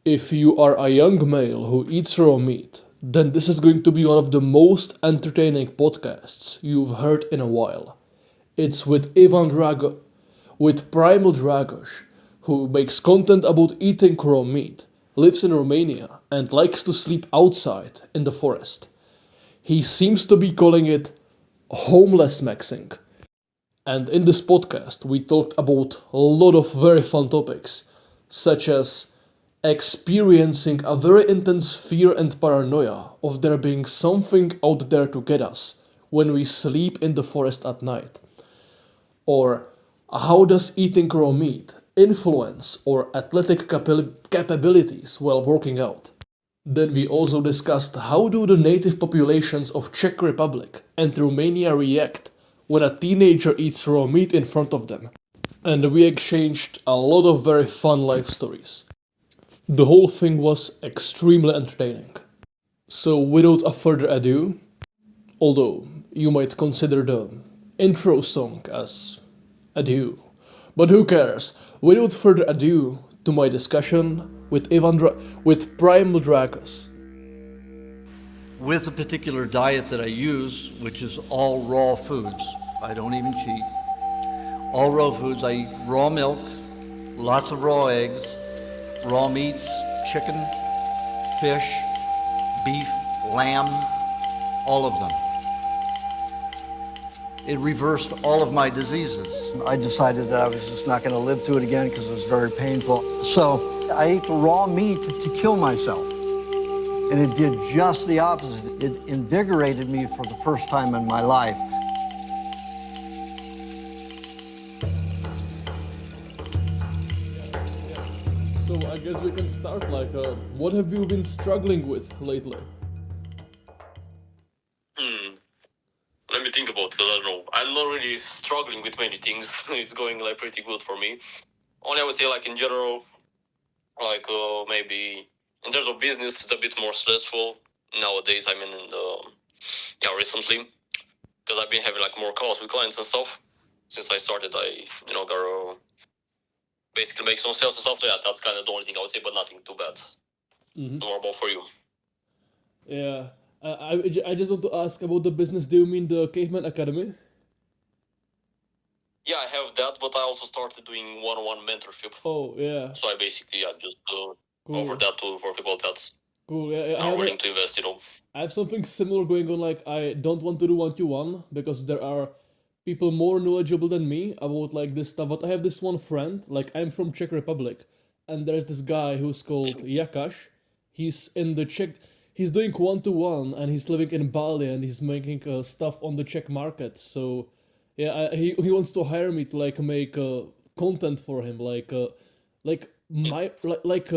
If you are a young male who eats raw meat, then this is going to be one of the most entertaining podcasts you've heard in a while. It's with with Primal Dragosh, who makes content about eating raw meat, lives in Romania, and likes to sleep outside in the forest. He seems to be calling it homeless maxing. And in this podcast, we talked about a lot of very fun topics, such as experiencing a very intense fear and paranoia of there being something out there to get us when we sleep in the forest at night, or how does eating raw meat influence our athletic capabilities while working out. Then we also discussed how do the native populations of Czech Republic and Romania react when a teenager eats raw meat in front of them. And we exchanged a lot of very fun life stories. The whole thing was extremely entertaining. So without a further ado, although you might consider the intro song as adieu, but who cares? Without further ado, to my discussion with with Primal Dragos. With a particular diet that I use, which is all raw foods. I don't even cheat. All raw foods. I eat raw milk, lots of raw eggs, raw meats, chicken, fish, beef, lamb, all of them. It reversed all of my diseases. I decided that I was just not going to live through it again because it was very painful. So I ate raw meat to kill myself. And it did just the opposite. It invigorated me for the first time in my life. So I guess we can start what have you been struggling with lately? Let me think about it. I don't know. I'm not really struggling with many things. It's going like pretty good for me. Only I would say like in general, maybe in terms of business, it's a bit more stressful nowadays. I mean, recently because I've been having like more calls with clients and stuff. Since I started, I got to basically make some sales and stuff. So yeah, that's kind of the only thing I would say, but nothing too bad. More about for you. Yeah, I just want to ask about the business. Do you mean the Caveman Academy? Yeah, I have that, but I also started doing one-on-one mentorship. Oh, yeah. So I basically just offer Cool. that for people that's Cool. Yeah, are willing to invest. I have something similar going on. Like, I don't want to do one-to-one because there are people more knowledgeable than me about like this stuff. But I have this one friend. Like, I'm from Czech Republic, and there's this guy who's called Jakaš. He's in the Czech. He's doing one-to-one, and he's living in Bali, and he's making stuff on the Czech market. So, yeah, he wants to hire me to like make content for him, like my like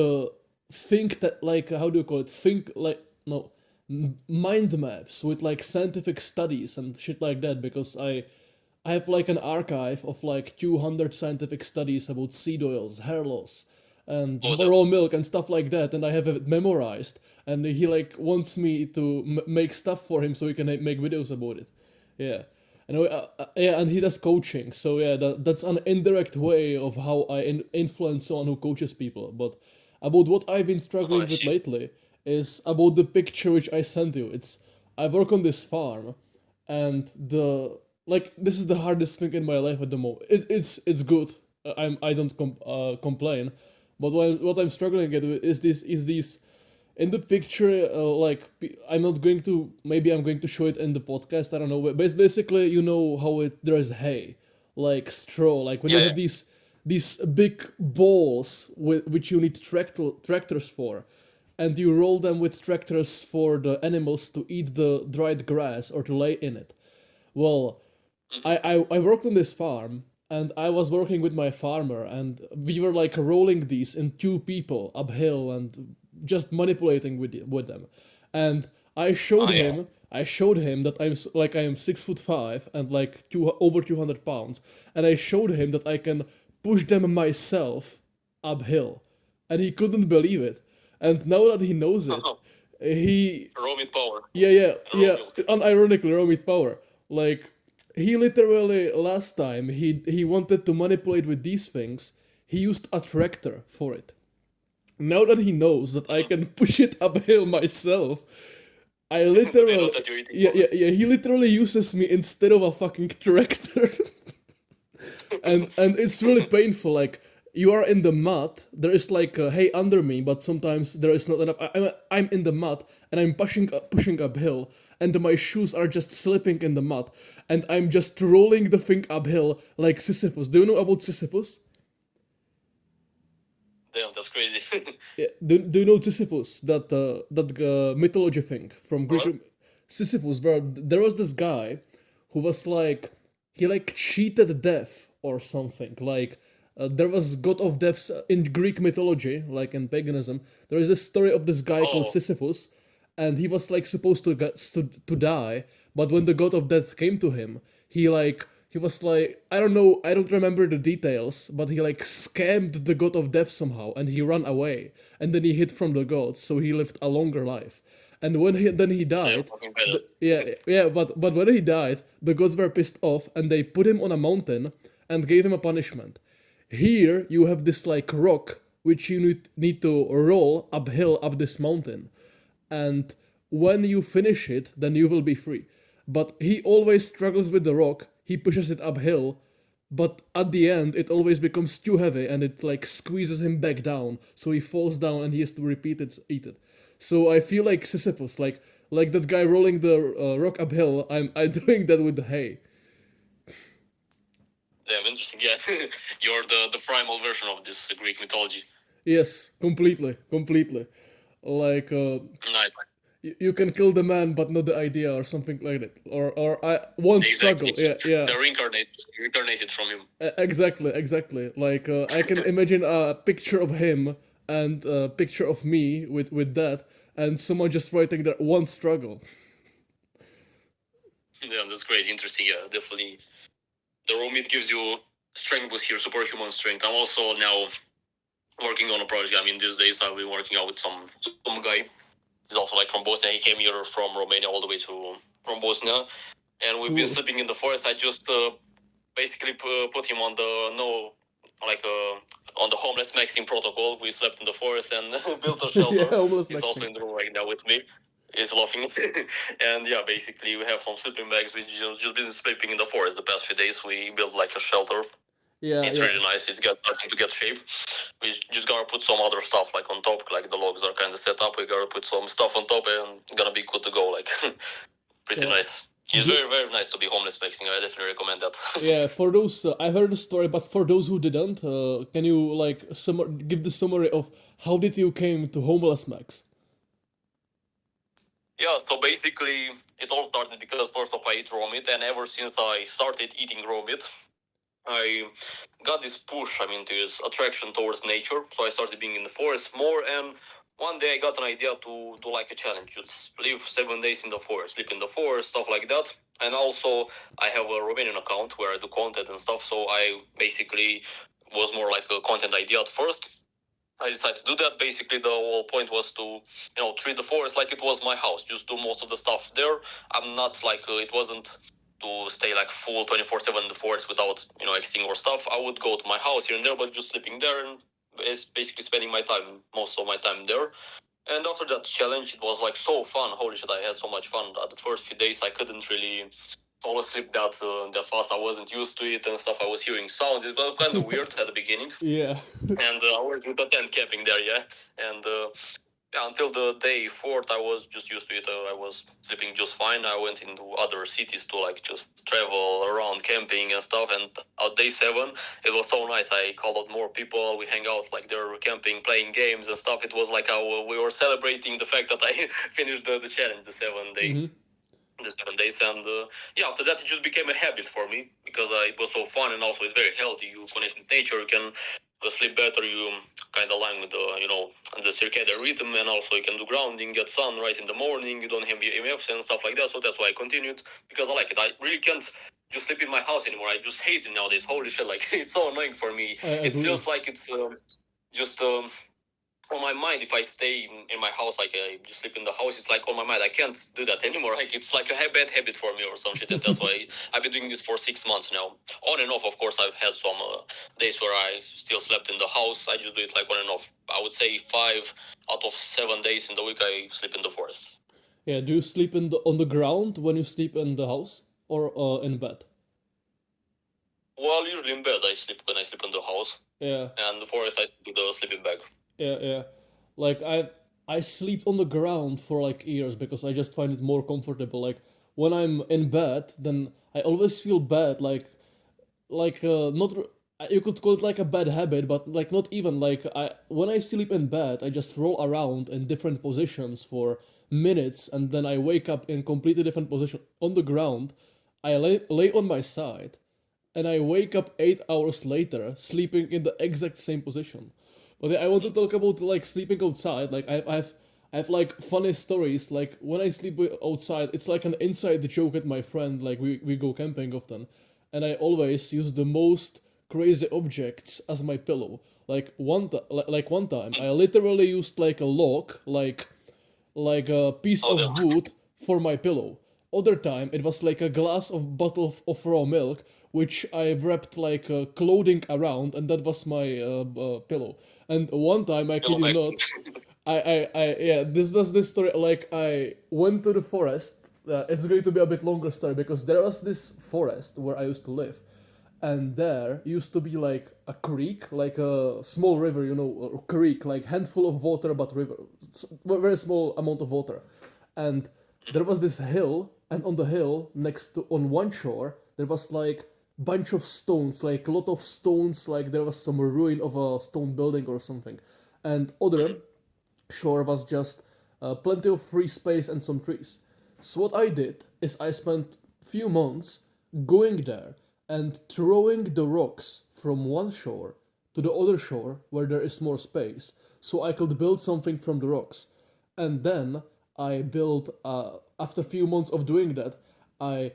think that like how do you call it? Think like no mind maps with like scientific studies and shit like that because I have like an archive of like 200 scientific studies about seed oils, hair loss, and raw milk and stuff like that, and I have it memorized. And he like wants me to make stuff for him so he can make videos about it. Yeah. Yeah, and he does coaching, so yeah, that's an indirect way of how I influence someone who coaches people. But about what I've been struggling with lately is about the picture which I sent you. I work on this farm, and this is the hardest thing in my life at the moment. It's good. I don't complain, but what I'm struggling with is these in the picture, I'm not going to. Maybe I'm going to show it in the podcast. I don't know. But basically, you know how there's hay, like straw, like when you have these big balls which you need tractors for, and you roll them with tractors for the animals to eat the dried grass or to lay in it. Well, I worked on this farm. And I was working with my farmer, and we were like rolling these in two people uphill and just manipulating with them. And I showed him that I am 6'5" and like over 200 pounds, and I showed him that I can push them myself uphill, and he couldn't believe it. And now that he knows it, he Raw meat power. yeah, unironically raw meat power. Like he literally last time he wanted to manipulate with these things. He used a tractor for it. Now that he knows that I can push it uphill myself, I They know literally, that you're eating yeah, yeah, progress. yeah, he literally uses me instead of a fucking tractor. And it's really painful. Like you are in the mud, there is like hay under me, but sometimes there is not enough. I'm in the mud and I'm pushing uphill, and my shoes are just slipping in the mud, and I'm just rolling the thing uphill like Sisyphus. Do you know about Sisyphus? Damn, that's crazy. Yeah, do you know Sisyphus? That mythology thing from Greek. What? Sisyphus, where there was this guy who was like he like cheated death or something. Like there was god of death in Greek mythology, like in paganism. There is this story of this guy called Oh, Sisyphus, and he was like supposed to die, but when the god of death came to him, he was like, I don't know, I don't remember the details, but he like scammed the god of death somehow, and he ran away, and then he hid from the gods, so he lived a longer life. And when he damn, died, fucking badass. yeah, but when he died, the gods were pissed off, and they put him on a mountain and gave him a punishment. Here you have this like rock which you need to roll uphill up this mountain, and when you finish it, then you will be free. But he always struggles with the rock. He pushes it uphill, but at the end, it always becomes too heavy, and it like squeezes him back down. So he falls down, and he has to repeat it, eat it. So I feel like Sisyphus, like that guy rolling the rock uphill. I'm doing that with the hay. Damn, interesting. Yeah, you're the primal version of this Greek mythology. Yes, completely. Like Nice. you can kill the man, but not the idea, or something like that. Or I won't struggle. Exactly. Yeah, yeah. They're reincarnated from him. Exactly. Like I can imagine a picture of him and a picture of me with that, and someone just writing that one struggle. Yeah, that's great. Interesting. Yeah, definitely. The raw meat gives you strength boost here, superhuman strength. I'm also now working on a project. I mean, these days I've been working out with some guy. He's also like from Bosnia. He came here from Romania all the way to from Bosnia, and we've been Cool. sleeping in the forest. I just basically put him on the on the homeless maxing protocol. We slept in the forest and built a shelter. Yeah, homeless He's also maxing. in the room right now with me. He's laughing. And yeah, basically we have some sleeping bags. We just been sleeping in the forest the past few days. We built like a shelter. Yeah, It's yeah. really nice. It's got nothing to get shape. We just gotta put some other stuff like on top. Like the logs are kind of set up. We gotta put some stuff on top and gonna be good to go. Like pretty Yeah. nice. He's Do- very nice to be homeless maxing. I definitely recommend that. Yeah, for those I heard the story, but for those who didn't, can you like give the summary of how did you came to homeless max? Yeah, so basically it all started because first of all I eat raw meat, and ever since I started eating raw meat, I got this push, I mean, this attraction towards nature. So I started being in the forest more, and one day I got an idea to do like a challenge. Just live 7 days in the forest, sleep in the forest, stuff like that. And also I have a Romanian account where I do content and stuff, so I basically was more like a content idea at first. I decided to do that. Basically, the whole point was to, treat the forest like it was my house. Just do most of the stuff there. I'm not like it wasn't to stay like full 24/7 in the forest without exiting or stuff. I would go to my house here and there, but just sleeping there and basically spending my time, most of my time there. And after that challenge, it was like so fun. Holy shit, I had so much fun. The first few days, I couldn't really fall asleep that fast. I wasn't used to it and stuff. I was hearing sounds. It was kind of weird at the beginning. Yeah. And I was with the tent camping there, yeah. And yeah, until the day fourth, I was just used to it. I was sleeping just fine. I went into other cities to like just travel around camping and stuff. And on day 7, it was so nice. I called out more people. We hang out like they're camping, playing games and stuff. It was like we were celebrating the fact that I finished the challenge, the 7 day. Mm-hmm. The 7 days, and yeah, after that it just became a habit for me because it was so fun, and also it's very healthy. You connect with nature, you can sleep better, you kind of align with the circadian rhythm, and also you can do grounding, get sun right in the morning. You don't have EMFs and stuff like that, so that's why I continued because I like it. I really can't just sleep in my house anymore. I just hate it nowadays. Holy shit, like it's so annoying for me. I It agree. feels like it's just on my mind, if I stay in my house, like I just sleep in the house, it's like on my mind. I can't do that anymore. Like it's like a bad habit for me or some shit, and that's why I've been doing this for 6 months now. On and off, of course. I've had some days where I still slept in the house. I just do it like on and off. I would say 5 out of 7 days in the week I sleep in the forest. Yeah, do you sleep on the ground when you sleep in the house or in bed? Well, usually in bed I sleep when I sleep in the house, Yeah, and the forest I do the sleeping bag. yeah. Like I sleep on the ground for like years because I just find it more comfortable. Like when I'm in bed, then I always feel bad. Not you could call it like a bad habit, but like not even like I when I sleep in bed, I just roll around in different positions for minutes, and then I wake up in completely different position on the ground. I lay on my side, and I wake up 8 hours later, sleeping in the exact same position. But yeah, I want to talk about like sleeping outside. Like I have like funny stories. Like when I sleep outside, it's like an inside joke with my friend. Like we go camping often, and I always use the most crazy objects as my pillow. Like one time, I literally used like a log, like a piece Oh, of wood for my pillow. Other time it was like a glass of bottle of raw milk, which I wrapped like clothing around, and that was my pillow. And one time, I kid pillow you bag. not, yeah, this was this story. Like I went to the forest. It's going to be a bit longer story because there was this forest where I used to live, and there used to be like a creek, like a small river, a creek, like handful of water, but river, very small amount of water, and there was this hill, and on the hill next to on one shore there was like bunch of stones, like a lot of stones, like there was some ruin of a stone building or something, and other shore was just plenty of free space and some trees. So what I did is I spent few months going there and throwing the rocks from one shore to the other shore where there is more space, so I could build something from the rocks. And then I built. After a few months of doing that, I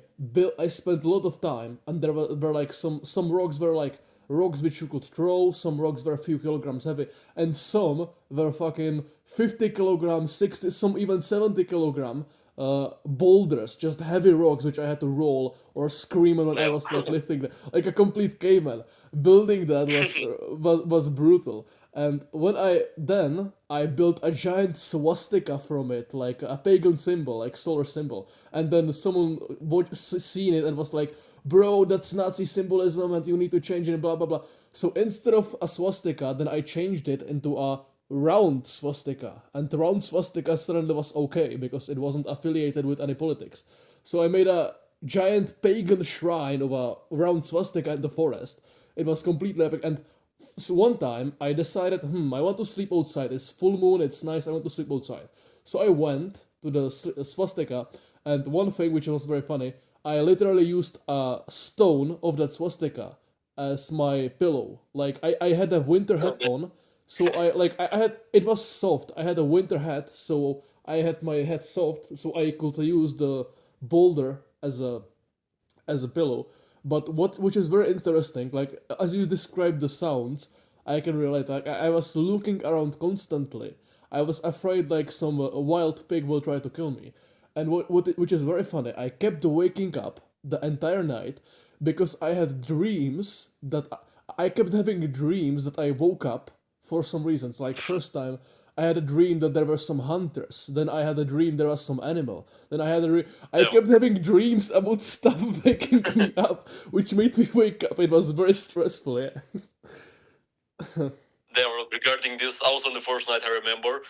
spent a lot of time, and were like some rocks were like rocks which you could throw. Some rocks were a few kilograms heavy, and some were fucking 50 kilograms, 60, some even 70 kilogram boulders, just heavy rocks which I had to roll or scream when I was like lifting them, like a complete caveman. Building that was brutal. And when I built a giant swastika from it, like a pagan symbol, like solar symbol, and then someone seen it and was like, "Bro, that's Nazi symbolism, and you need to change it." Blah blah blah. So instead of a swastika, then I changed it into a round swastika, and the round swastika suddenly was okay because it wasn't affiliated with any politics. So I made a giant pagan shrine of a round swastika in the forest. It was completely epic, and so one time I decided, I want to sleep outside. It's full moon, it's nice, I want to sleep outside. So I went to the swastika, and one thing which was very funny, I literally used a stone of that swastika as my pillow. Like I had a winter hat on, so I had it was soft. I had a winter hat, so I had my head soft, so I could use the boulder as a pillow. But what which is very interesting, like as you described the sounds, I can relate. Like I was looking around constantly. I was afraid like some wild pig will try to kill me, and which is very funny. I kept waking up the entire night because I had dreams that I kept having dreams that I woke up for some reasons. Like first time, I had a dream that there were some hunters. Then I had a dream there was some animal. Then I Yeah. kept having dreams about stuff waking me up, which made me wake up. It was very stressful. Yeah. There, regarding this, also on the first night, I remember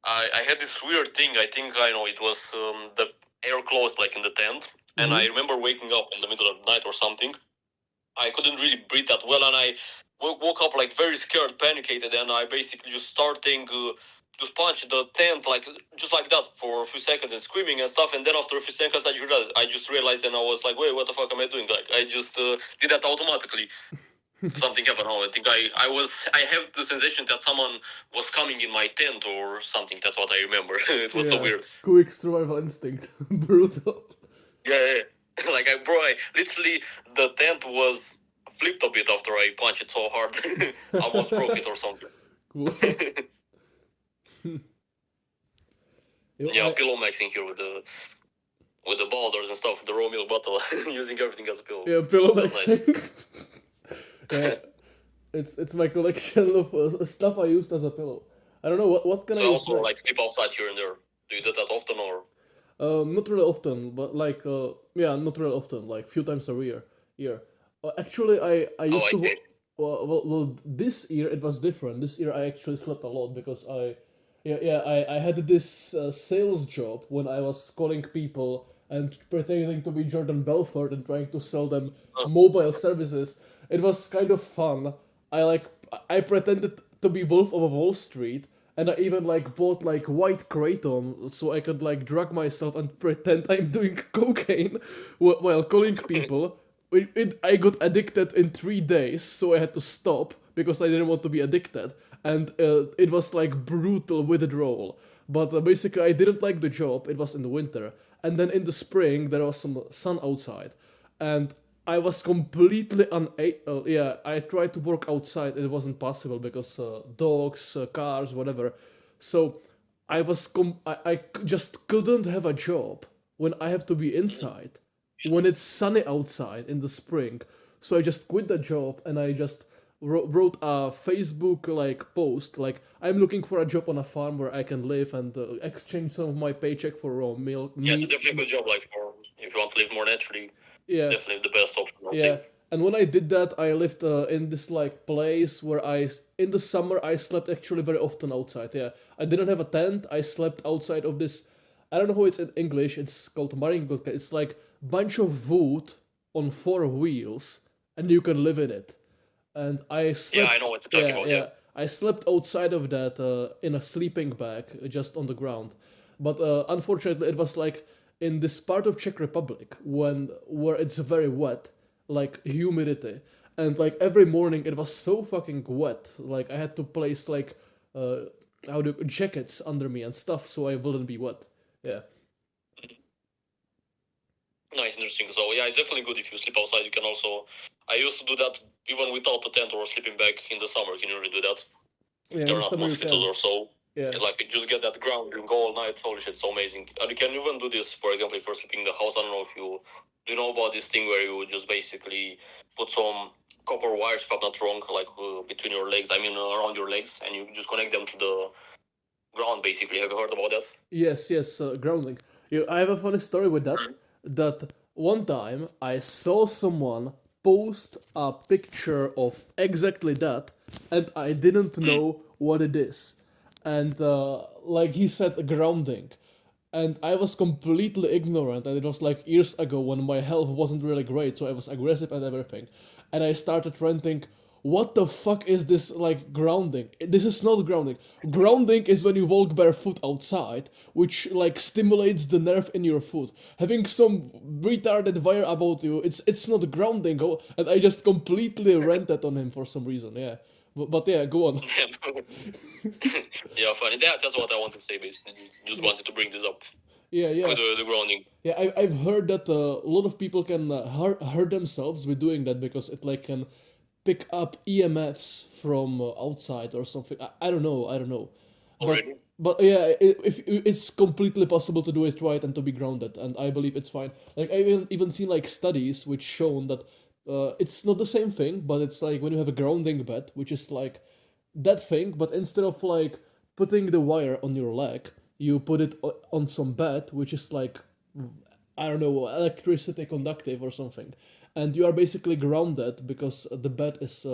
I had this weird thing. I think I know it was the air closed like in the tent, and I remember waking up in the middle of the night or something. I couldn't really breathe that well, and I woke up like very scared, panicated, and I basically just starting to punch the tent like just like that for a few seconds and screaming and stuff. And then after a few seconds, I just realized, and I was like, wait, what the fuck am I doing? Like I just did that automatically. Something happened. Oh, I think I have the sensation that someone was coming in my tent or something. That's what I remember. It was so weird. Quick survival instinct. Brutal. Yeah. Like I literally the tent was flipped a bit after I punched it so hard. I almost broke it or something. Cool. Yeah, pillow maxing here with the boulders and stuff, the raw milk bottle, using everything as a pillow. Yeah, pillow That's nice. maxing. Yeah, it's my collection of stuff I used as a pillow. I don't know what can So I use also like next. sleep outside here and there. Do you do that often or? Not really often, but like yeah, not really often, like few times a year. Year. Actually, I Oh, used I to. see. Well, this year it was different. This year I actually slept a lot because I had this sales job when I was calling people and pretending to be Jordan Belfort and trying to sell them mobile services. It was kind of fun. I pretended to be Wolf of Wall Street, and I even like bought like white kratom so I could like drug myself and pretend I'm doing cocaine while calling people. I got addicted in 3 days, so I had to stop because I didn't want to be addicted, and it was like brutal withdrawal. But basically, I didn't like the job. It was in the winter, and then in the spring there was some sun outside, and I was completely unable. Yeah, I tried to work outside. It wasn't possible because dogs, cars, whatever. So I just couldn't have a job when I have to be inside when it's sunny outside in the spring. So I just quit the job and I just wrote a Facebook like post like I'm looking for a job on a farm where I can live and exchange some of my paycheck for raw milk Yeah, it's meat. definitely a good job. Like for if you want to live more naturally, Yeah, definitely the best option. I yeah. think. And when I did that, I lived in this like place where in the summer I slept actually very often outside. Yeah, I didn't have a tent. I slept outside of this. I don't know how it's in English. It's called maringotka. It's like bunch of wood on four wheels, and you can live in it. And I Yeah, I slept. know what you're talking Yeah, about. yeah. Yeah. I slept outside of that in a sleeping bag, just on the ground. But unfortunately, it was like in this part of Czech Republic where it's very wet, like humidity, and like every morning it was so fucking wet. Like I had to place like jackets under me and stuff so I wouldn't be wet. Yeah. Nice, interesting. So yeah, it's definitely good if you sleep outside. You can also. I used to do that even without a tent or a sleeping bag in the summer. You can usually do that Yeah, if in there the are not summer you mosquitoes can. or so. Yeah. Like you just get that ground, you go all night. Holy shit, it's so amazing. And you can even do this, for example, if you're sleeping in the house. I don't know if you do you know about this thing where you just basically put some copper wires, if I'm not wrong, like between your legs. I mean, around your legs, and you just connect them to the ground. Basically, have you heard about that? Yes, yes, grounding. I have a funny story with that. That one time I saw someone post a picture of exactly that, and I didn't know what it is. And like he said, grounding. And I was completely ignorant, and it was like years ago when my health wasn't really great, so I was aggressive and everything. And I started ranting, what the fuck is this like grounding? This is not grounding. Grounding is when you walk barefoot outside, which like stimulates the nerve in your foot. Having some retarded wire about you, it's not grounding. And I just completely ranted on him for some reason. Yeah, but yeah, go on. Yeah, funny. That's what I wanted to say. Basically, just wanted to bring this up Yeah, yeah. with the grounding. Yeah, I've heard that a lot of people can hurt themselves with doing that because it like can pick up EMFs from outside or something. I don't know. I don't know. But Already. but yeah, if it's completely possible to do it right and to be grounded, and I believe it's fine. Like I even seen like studies which shown that it's not the same thing, but it's like when you have a grounding bed, which is like that thing, but instead of like putting the wire on your leg, you put it on some bed, which is like I don't know, electricity conductive or something. And you are basically grounded because the bed is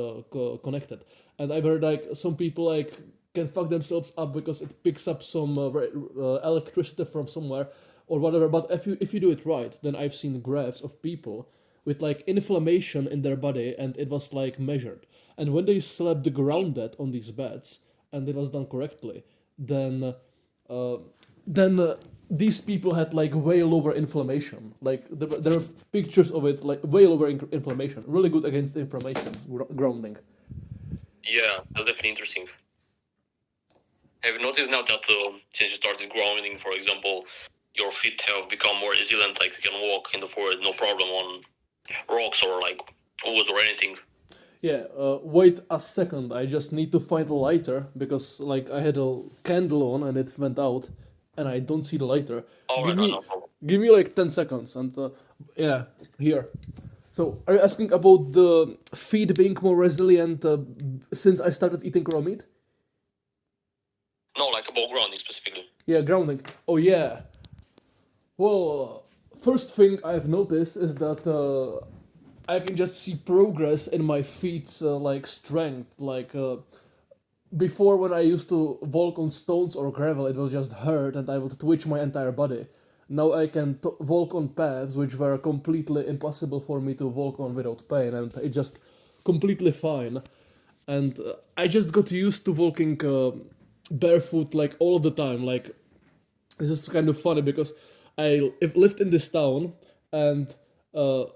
connected. And I've heard like some people like can fuck themselves up because it picks up some electricity from somewhere or whatever. But if you do it right, then I've seen graphs of people with like inflammation in their body, and it was like measured. And when they slept grounded on these beds, and it was done correctly, then uh, then these people had like way lower inflammation. Like there are pictures of it, like way lower inflammation. Really good against inflammation. Grounding. Yeah, that's definitely interesting. Have you noticed now that since you started grounding, for example, your feet have become more resilient? Like you can walk in the forest no problem on rocks or like wood or anything. Yeah, wait a second. I just need to find a lighter because like I had a candle on and it went out, and I don't see the lighter. All Give right, no, me, no problem. give me like 10 seconds, and yeah, here. So, are you asking about the feet being more resilient since I started eating raw meat? No, like about grounding specifically. Yeah, grounding. Oh yeah. Well, first thing I've noticed is that I can just see progress in my feet's like strength. Like before, when I used to walk on stones or gravel, it was just hurt and I would twitch my entire body. Now I can walk on paths which were completely impossible for me to walk on without pain, and it's just completely fine. And I just got used to walking barefoot like all of the time. Like this is kind of funny because I if lived in this town and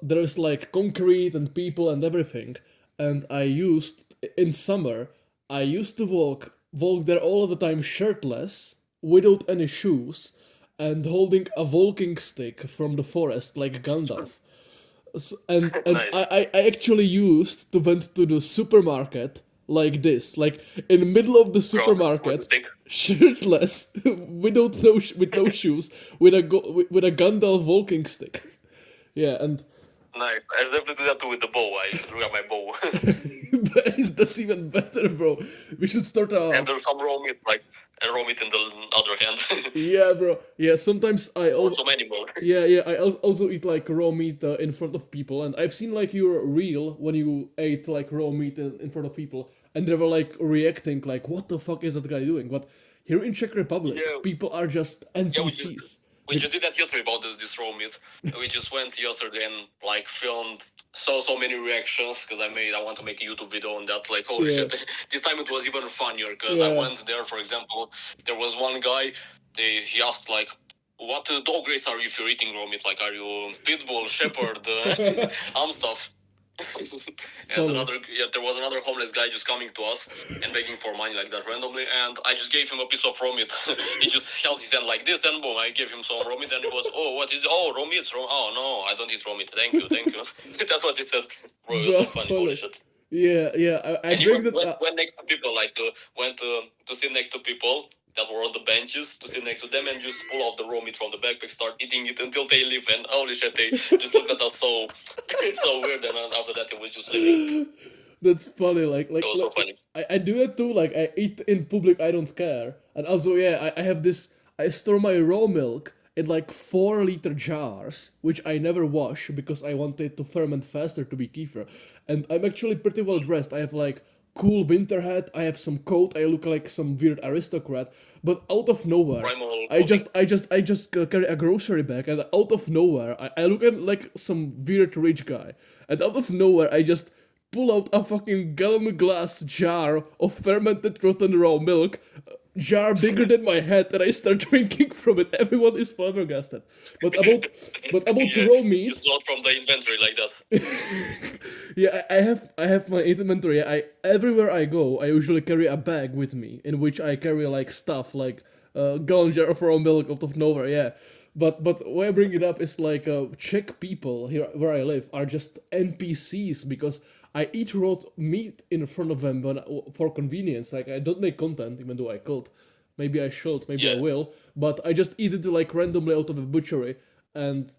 there's like concrete and people and everything, and I used in summer I used to walk there all of the time shirtless without any shoes and holding a walking stick from the forest like Gandalf. And Nice. I actually used to went to the supermarket like this, like in the middle of the Grounding with the supermarket, stick. shirtless, with no shoes, with with a Gandalf walking stick. Yeah, and Nice. I definitely do that too with the bow. I used to grab my bow. that's even better, bro. We should start a And there's some raw meat, like, and raw meat in the other hand. yeah, bro. Yeah, sometimes Or some animal. yeah, I also eat like raw meat in front of people, and I've seen like your reel when you ate like raw meat in front of people, and they were like reacting like, "What the fuck is that guy doing?" But here in Czech Republic, Yeah. people are just Yeah, NPCs. we just did that yesterday about this raw meat. We just went yesterday and like filmed so many reactions because I want to make a YouTube video on that. Like holy Yeah. shit! This time it was even funnier because I Yeah. went there. For example, there was one guy. He asked like, "What dog race are you if you're eating raw meat? Like, are you pitbull, shepherd, stuff?" Funny. There was another homeless guy just coming to us and begging for money like that randomly, and I just gave him a piece of raw meat. He just held his hand like this, and boom, I gave him some raw meat, and he was, "Oh, what is it? Oh, raw meat, oh no, I don't eat raw meat. Thank you." That's what he said. Bro, it was so funny. Holy shit. Yeah, I And he drink went, that. went next to people, like went to sit next to people that were on the benches, to sit next to them and just pull out the raw meat from the backpack, start eating it until they leave. And holy shit, they just look at us so it's so weird. And then after that, they was just leaving. That's funny. It was so funny. I do that too. Like I eat in public, I don't care. And also, yeah, I have this. I store my raw milk in like 4 liter jars, which I never wash because I want it to ferment faster to be kefir. And I'm actually pretty well dressed. I have like cool winter hat. I have some coat. I look like some weird aristocrat. But out of nowhere, Primal I just carry a grocery bag, and out of nowhere, I look at like some weird rich guy, and out of nowhere, I just pull out a fucking gallon glass jar of fermented rotten raw milk, jar bigger than my head, and I start drinking from it. Everyone is flabbergasted. But about Yeah, raw meat, just not from the inventory like that. yeah, I have my inventory. I everywhere I go, I usually carry a bag with me in which I carry like stuff like gallon jar of raw milk out of nowhere. Yeah, but why I bring it up is like Czech people here where I live are just NPCs because I eat raw meat in front of them for convenience. Like I don't make content, even though I could. Maybe I should, maybe I Yeah. will. But I just eat it like randomly out of a butchery, and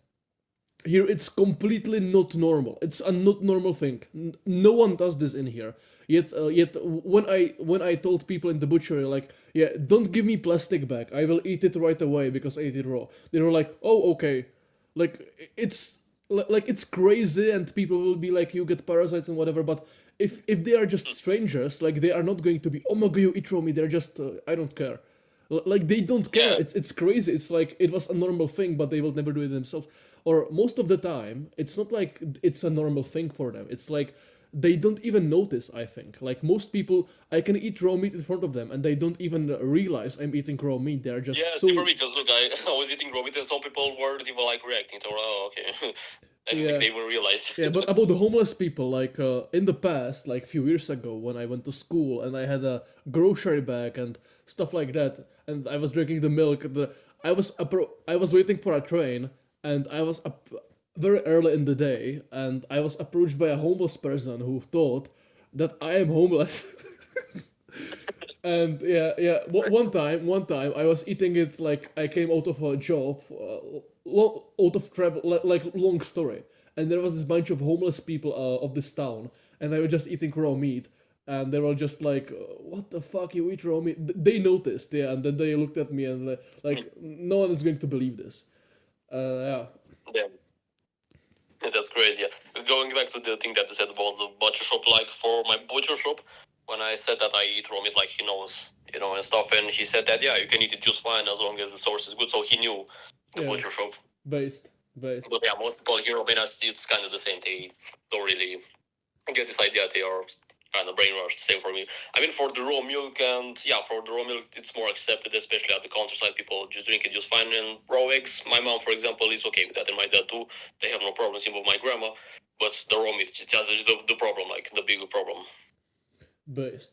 here it's completely not normal. It's a not normal thing. No one does this in here. Yet when I told people in the butchery like, yeah, don't give me plastic bag. I will eat it right away because I ate it raw. They were like, oh okay, like it's crazy, and people will be like, you get parasites and whatever. But if they are just strangers, like they are not going to be, oh my god, you eat raw meat. They're just I don't care. Like they don't care. Yeah. It's crazy. It's like it was a normal thing, but they will never do it themselves. Or most of the time, it's not like it's a normal thing for them. It's like they don't even notice. I think like most people, I can eat raw meat in front of them, and they don't even realize I'm eating raw meat. They're just Yeah, so super because look, I was eating raw meat and some people weren't even like reacting. They were, oh, okay. I don't Yeah. think they even realized. Yeah, but about the homeless people, like in the past, like a few years ago, when I went to school and I had a grocery bag and stuff like that, and I was drinking the milk, I was waiting for a train, and I was up very early in the day, and I was approached by a homeless person who thought that I am homeless. And one time I was eating it like I came out of a job, out of travel, like long story. And there was this bunch of homeless people of this town, and they were just eating raw meat, and they were just like, "What the fuck, you eat raw meat?" They noticed, yeah, and then they looked at me and like, no one is going to believe this. Yeah, Damn. That's crazy. Yeah. Going back to the thing that you said about the butcher shop, like for my butcher shop, when I said that I eat raw meat, like he knows, and stuff, and he said that, yeah, you can eat it just fine as long as the source is good. So he knew the yeah, butcher shop. based. But yeah, most people here, I mean, it's kind of the same. They don't really get this idea. They are kind of brainwashed. Same for me. I mean, for the raw milk, and yeah, for the raw milk, it's more accepted, especially at the countryside. People just drink it just fine. And raw eggs, my mom, for example, is okay with that, and my dad too. They have no problems. Even with my grandma, but the raw meat just has the problem, like the bigger problem. Based.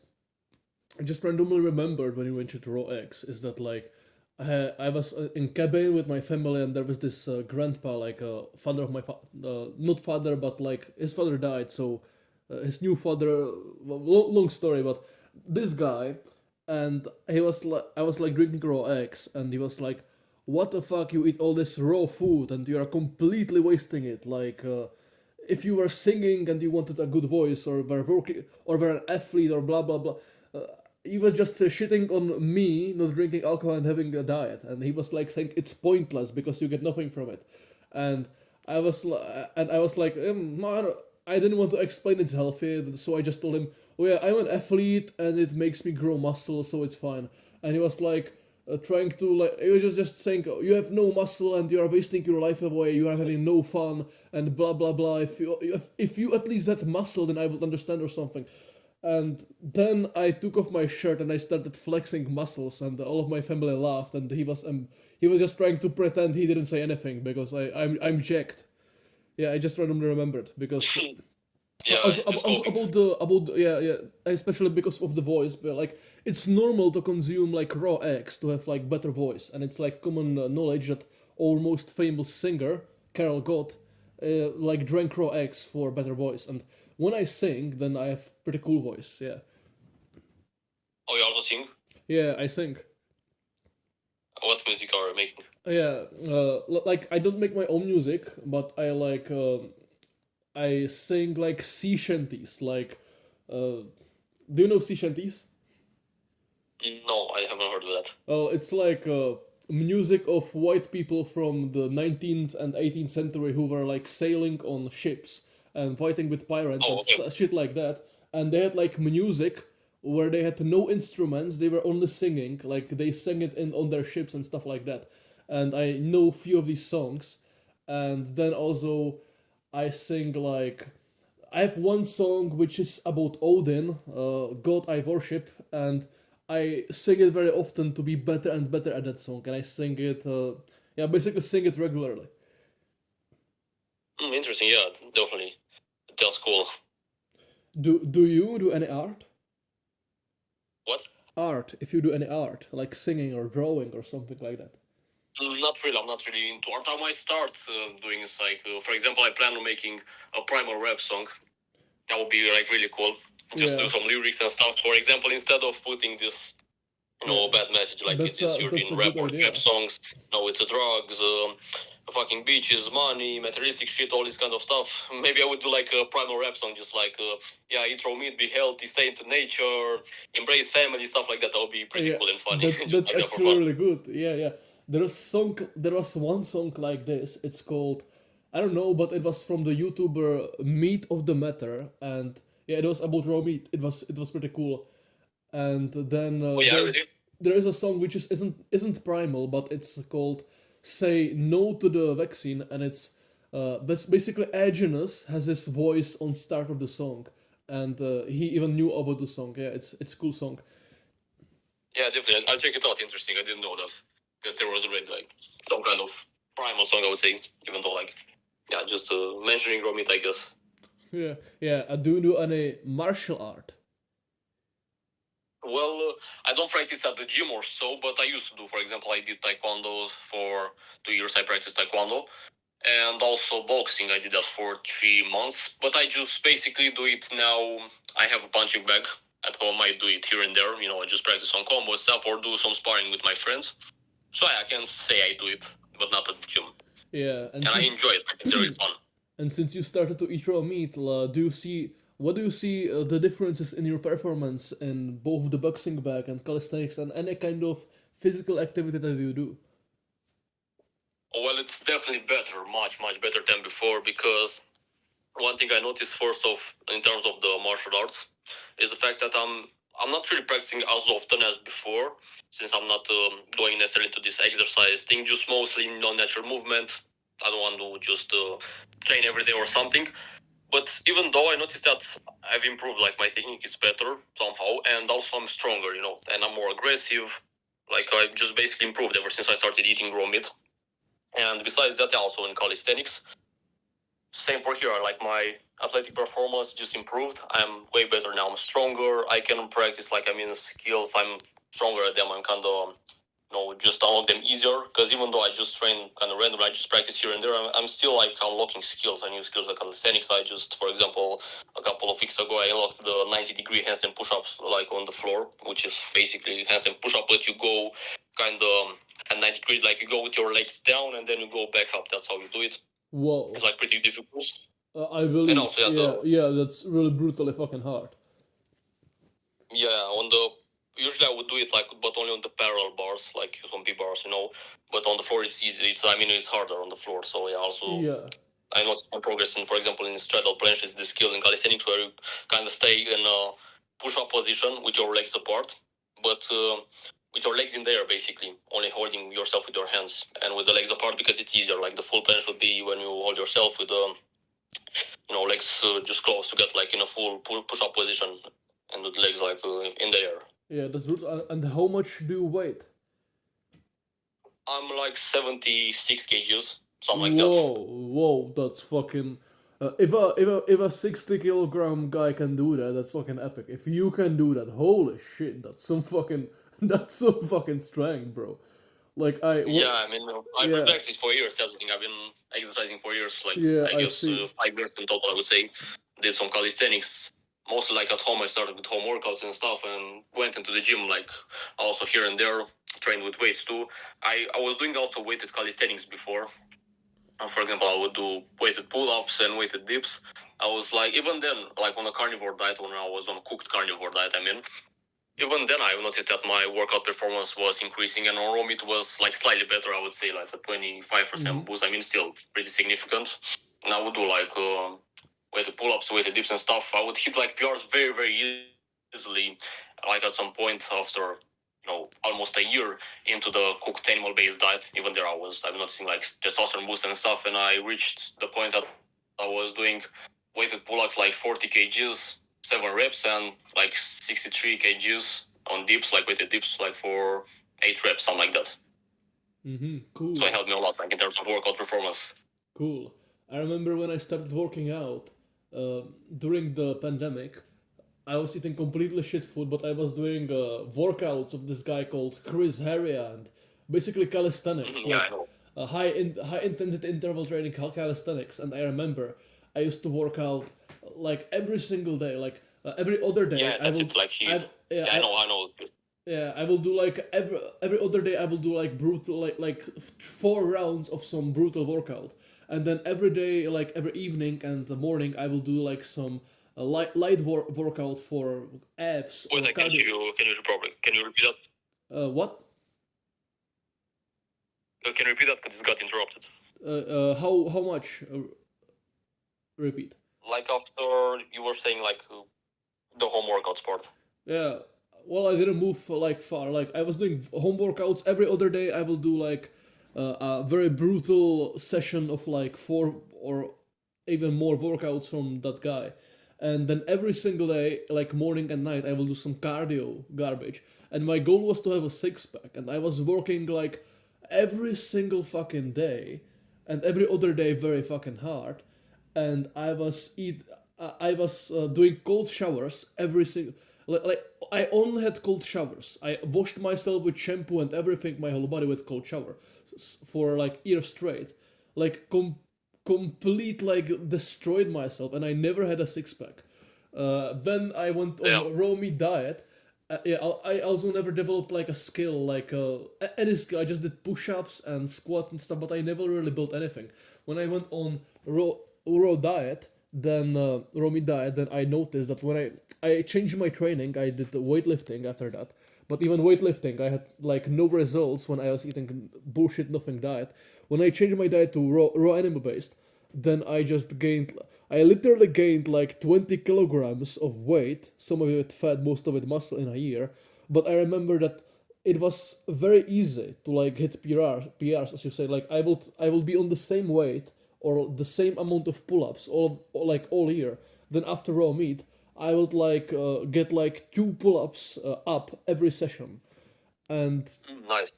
I just randomly remembered when you mentioned raw eggs is that like I was in cabin with my family and there was this grandpa like father of my not father but like his father died, so his new father, long story, but this guy, and he was like, I was like drinking raw eggs and he was like, what the fuck, you eat all this raw food and you are completely wasting it, like if you were singing and you wanted a good voice or were working or were an athlete or blah blah blah. He was just shitting on me not drinking alcohol and having a diet, and he was like saying it's pointless because you get nothing from it, and I was like, no, I didn't want to explain it's healthy, so I just told him, oh yeah, I'm an athlete and it makes me grow muscle, so it's fine, and he was like. Trying to like he was just saying, oh, you have no muscle and you are wasting your life away, you are having no fun and blah blah blah, if you at least had muscle then I would understand or something. And then I took off my shirt and I started flexing muscles, and all of my family laughed. And he was just trying to pretend he didn't say anything because I'm jacked. Yeah, I just randomly remembered because Yeah, also, just also hoping. yeah, especially because of the voice. But like it's normal to consume like raw eggs to have like better voice, and it's like common knowledge that our most famous singer Carol Gott like drank raw eggs for better voice. And when I sing, then I have pretty cool voice. Yeah, Oh, you also sing? yeah, I sing. What music are you making? Yeah, like I don't make my own music, but I sing like sea shanties. Like, do you know sea shanties? No, I haven't heard of that. It's like music of white people from the 19th and 18th century who were like sailing on ships and fighting with pirates Oh, and okay. shit like that. And they had like music where they had no instruments; they were only singing. Like they sang it in on their ships and stuff like that. And I know few of these songs. And then also, I sing like I have one song which is about Odin, god I worship, and I sing it very often to be better and better at that song, and I sing it, yeah, basically sing it regularly. Interesting. Yeah, definitely. That's cool. Do you do any art? What? Art, if you do any art, like singing or drawing or something like that. Not really. I'm not really into art. I might start doing is like, for example, I plan on making a primal rap song. That would be like really cool. Just Yeah, do some lyrics and stuff. For example, instead of putting this, yeah, bad message like it is that's European a rap good or idea. trap songs. No, it's a drugs, fucking beaches, money, materialistic shit, all this kind of stuff. Maybe I would do like a primal rap song, just like, yeah, eat raw meat, be healthy, stay into nature, embrace family, stuff like that. That would be pretty Yeah, cool and funny, just that's like that for actually fun. really good. Yeah, yeah. There was one song like this. It's called I don't know, but it was from the YouTuber Meat of the Matter, and yeah, it was about raw meat. It was pretty cool. And then Oh yeah, really? there is a song which isn't primal, but it's called "Say No to the Vaccine," and it's that's basically Agenus has his voice on start of the song, and he even knew about the song. Yeah, it's a cool song. Yeah, definitely. I'll check it out. Interesting. I didn't know that because there was already like some kind of primal song, I would say, even though like, yeah, just mentioning raw meat, I guess. Yeah, yeah. Do you do any martial art? Well, I don't practice at the gym or so, but I used to do. For example, I did taekwondo for 2 years. I practiced taekwondo, And also boxing, I did that for 3 months. But I just basically do it now. I have a punching bag at home. I do it here and there. I just practice on combo stuff or do some sparring with my friends. So I can say I do it, but not at the gym. Yeah, and And I enjoy it. It's very fun. and since you started to eat raw meat, do you see the differences in your performance in both the boxing bag and calisthenics and any kind of physical activity that you do? Well, it's definitely better, much, much better than before, because one thing I noticed first of in terms of the martial arts is the fact that I'm not really practicing as often as before, since I'm not going necessarily into this exercise thing, just mostly non-natural movement. I don't want to just train every day or something. But even though I noticed that I've improved, like my technique is better somehow, and also I'm stronger, and I'm more aggressive. Like I've just basically improved ever since I started eating raw meat. And besides that, also in calisthenics, same for here. Like my athletic performance just improved. I'm way better now. I'm stronger. I can practice skills. I'm stronger at them. I'm kind of just unlock them easier. Because even though I just train kind of random, I just practice here and there. I'm still like unlocking skills. I new skills like calisthenics. I just, for example, a couple of weeks ago, I unlocked the 90-degree handstand push-ups like on the floor, which is basically handstand push-up, but you go kind of at 90 degrees, like you go with your legs down and then you go back up. That's how you do it. Whoa. It's like pretty difficult. I believe. And also, yeah, that's really brutally fucking hard. Yeah, usually I would do it but only on the parallel bars, like some P bars, But on the floor it's easy. It's harder on the floor. So yeah, also Yeah. I noticed my progress in, for example, in straddle planche is the skill in calisthenics where you kind of stay in a push-up position with your legs apart, but with your legs in the air, basically, only holding yourself with your hands and with the legs apart because it's easier. Like the full planche would be when you hold yourself with the legs just close to get like in a full push-up position and with legs like in the air. Yeah, that's brutal. And how much do you weigh? I'm like 76 kgs, something like Whoa, that's fucking. If a 60 kilogram guy can do that, that's fucking epic. If you can do that, holy shit, that's some fucking strength, bro. Like Yeah, I've been practicing for years. That's the thing. I've been exercising for years. Like Yeah, I I guess see. 5 years in total. I would say did some calisthenics. Mostly like at home. I started with home workouts and stuff, and went into the gym like also here and there. Trained with weights too. I was doing also weighted calisthenics before. For example, I would do weighted pull-ups and weighted dips. I was like, even then, like on a carnivore diet, when I was on a cooked carnivore diet, even then I noticed that my workout performance was increasing, and on raw meat was like slightly better, I would say, like a 25% boost. Still pretty significant. And I would do like weighted pull-ups, weighted dips and stuff. I would hit like PRs very, very easily. Like at some point after almost a year into the cooked animal-based diet, even there I'm noticing like testosterone boost and stuff, and I reached the point that I was doing weighted pull-ups like 40 kgs, 7 reps, and like 63 kgs on dips, like weighted dips, like for 8 reps, something like that. Cool. So it helped me a lot, like in terms of workout performance. Cool. I remember when I started working out during the pandemic. I was eating completely shit food, but I was doing workouts of this guy called Chris Harria and basically calisthenics, Yeah, like I know. high intensity interval training calisthenics. And I remember I used to work out like every single day, like every other day. Yeah, that's it, like heat. I know. Yeah, I will do like every other day. I will do like brutal, like 4 rounds of some brutal workout, and then every day, like every evening and the morning, I will do like some light workout for abs or Wait, cardio. can you repeat that? What? Can you repeat that? Because it got interrupted. How much? Repeat. Like after you were saying like the home workouts part. Yeah. Well, I didn't move like far. Like I was doing home workouts every other day. I will do like a very brutal session of like 4 or even more workouts from that guy, and then every single day, like morning and night, I will do some cardio garbage. And my goal was to have a 6 pack, and I was working like every single fucking day, and every other day very fucking hard, and I was doing cold showers every single like I only had cold showers. I washed myself with shampoo and everything, my whole body with cold shower for like years straight. Like complete like destroyed myself, and I never had a six pack. Then I went Yeah. on raw meat diet. Yeah, I also never developed like a skill, like any skill. I just did push-ups and squats and stuff, but I never really built anything. When I went on raw diet, then raw meat diet, then I noticed that when I changed my training, I did the weightlifting after that. But even weightlifting, I had like no results when I was eating bullshit nothing diet. When I changed my diet to raw animal based, then I just gained. I literally gained like 20 kilograms of weight, some of it fat, most of it muscle in a year. But I remember that it was very easy to like hit PRs as you say. Like I will be on the same weight or the same amount of pull-ups like all year. Then after raw meat, I would like get like two pull-ups up every session, and Nice.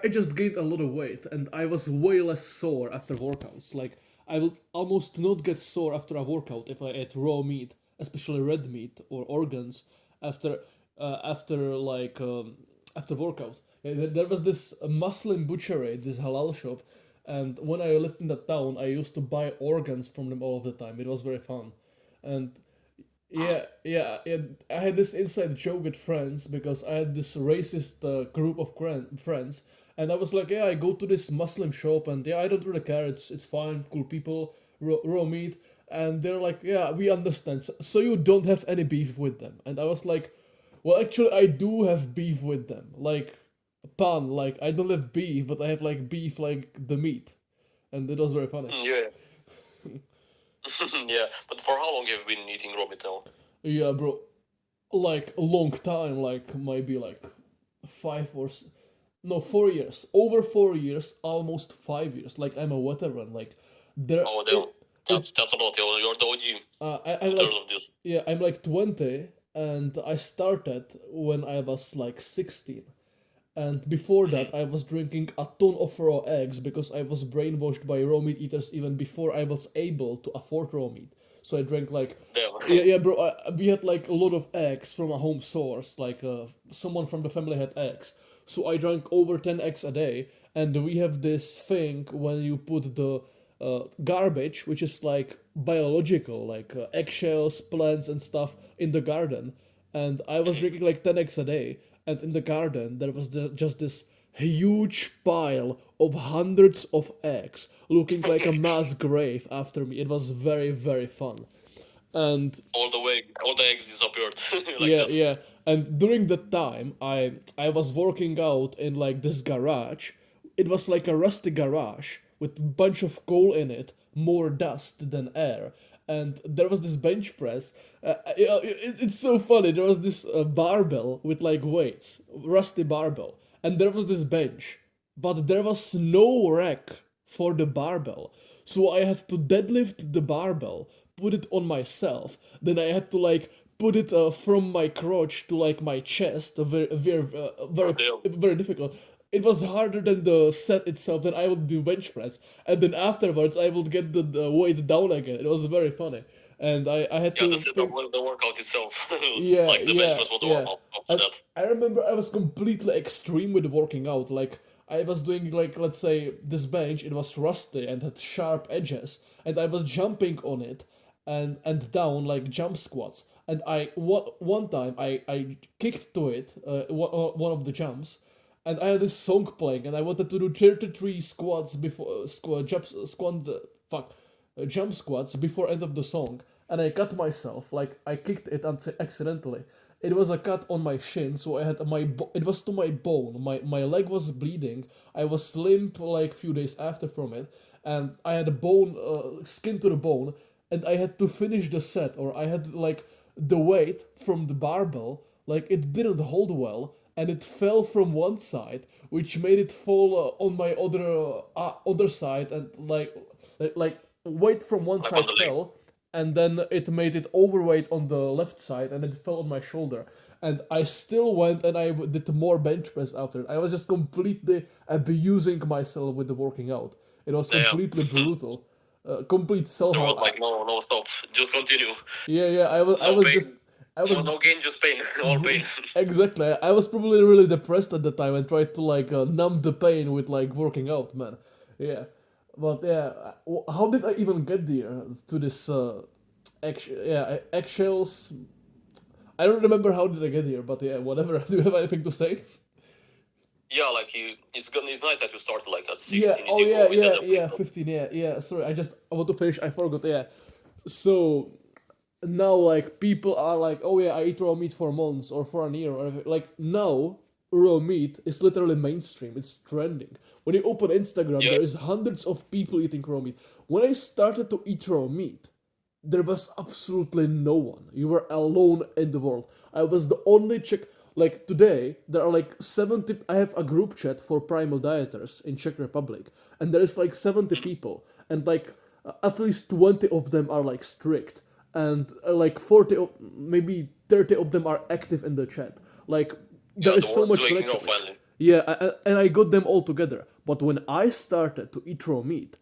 I just gained a lot of weight, and I was way less sore after workouts. Like I would almost not get sore after a workout if I ate raw meat, especially red meat or organs after after workout. Yeah, there was this Muslim butchery, this halal shop, and when I lived in that town, I used to buy organs from them all of the time. It was very fun, and yeah. I had this inside joke with friends because I had this racist group of friends, and I was like, yeah, I go to this Muslim shop, and yeah, I don't really care. It's fine, cool people, raw meat, and they're like, yeah, we understand. So you don't have any beef with them, and I was like, well, actually, I do have beef with them. Like, pun, like I don't have beef, but I have like beef like the meat, and it was very funny. Yeah. Yeah. But for how long have you been eating raw meat now? Yeah, bro, like a long time, like maybe like five or no 4 years, over 4 years, almost 5 years. Like I'm a veteran. Like there, Oh, damn. it That's a lot. You're the OG I'm in like terms of this. yeah, I'm like 20, and I started when I was like 16. And before that, I was drinking a ton of raw eggs because I was brainwashed by raw meat eaters even before I was able to afford raw meat. So I drank like, Damn. yeah, bro. We had like a lot of eggs from a home source. Like someone from the family had eggs, so I drank over 10 eggs a day. And we have this thing when you put the garbage, which is like biological, like eggshells, plants, and stuff in the garden. And I was drinking like 10 eggs a day, and in the garden there was just this huge pile of hundreds of eggs looking like a mass grave after me. It was very, very fun. And All the eggs disappeared like yeah, that. yeah. And during that time, I was working out in like this garage. It was like a rusty garage with a bunch of coal in it, more dust than air. And there was this bench press. It's so funny. There was this barbell with like weights, rusty barbell, and there was this bench, but there was no rack for the barbell. So I had to deadlift the barbell, put it on myself. Then I had to like put it from my crotch to like my chest. Oh, damn. Very difficult. It was harder than the set itself. Then I would do bench press, and then afterwards I would get the weight down again. It was very funny, and I had Yeah, the to setup think. was the workout itself. Yeah, Like the bench yeah, press was the yeah. warm up after And that. I remember I was completely extreme with working out. Like I was doing like, let's say this bench, it was rusty and had sharp edges, and I was jumping on it and down like jump squats. And one time I kicked to it one of the jumps, and I had this song playing, and I wanted to do 33 squats before jump squats before end of the song, and I cut myself. Like I kicked it accidentally. It was a cut on my shin, so I had it was to my bone. My leg was bleeding. I was limp like few days after from it, and I had a bone, skin to the bone, and I had to finish the set, or I had like the weight from the barbell, like it didn't hold well, and it fell from one side, which made it fall on my other side, and like weight from one Like on side the leg. fell, and then it made it overweight on the left side, and it fell on my shoulder. And I still went and I did more bench press after it. I was just completely abusing myself with the working out. It was Damn. completely brutal, complete self There was harm. like no stop. Just continue. Yeah, yeah. I No was pain. just I was No gain, just pain. All pain. exactly. I was probably really depressed at the time and tried to like numb the pain with like working out, man. Yeah. But yeah, how did I even get there to this eggshells? I don't remember how did I get here, but yeah, whatever. Do you have anything to say? Yeah, like it's good. It's nice that you started like at Yeah. 16 Oh eating yeah. raw meat. Yeah. That's a pretty Yeah. cool. 15. Yeah. Yeah. Sorry, I want to finish. I forgot. Yeah. So now like people are like, oh yeah, I eat raw meat for months or for an year or whatever. Like now raw meat is literally mainstream. It's trending. When you open Instagram, Yeah, there is hundreds of people eating raw meat. When I started to eat raw meat, there was absolutely no one. You were alone in the world. I was the only Czech. Like today, there are like 70. I have a group chat for primal dieters in Czech Republic, and there is like 70 people, and like at least 20 of them are like strict, and like 40, maybe 30 of them are active in the chat. Like there yeah. is The so world is much waking connection. up finally. Yeah, and I got them all together. But when I started to eat raw meat,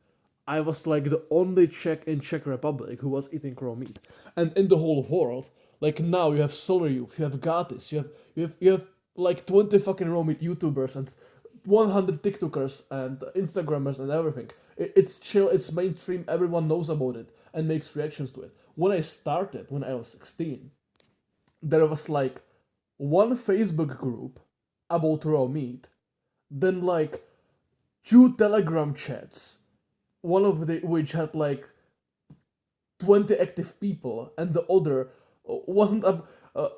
I was like the only Czech in Czech Republic who was eating raw meat, and in the whole world, like now you have Solaryuf, you have Gatis, you have like 20 fucking raw meat YouTubers and 100 TikTokers and Instagrammers and everything. It's chill, it's mainstream, everyone knows about it and makes reactions to it. When I started, when I was 16, there was like one Facebook group about raw meat, then like two Telegram chats, one of which had like 20 active people, and the other wasn't a.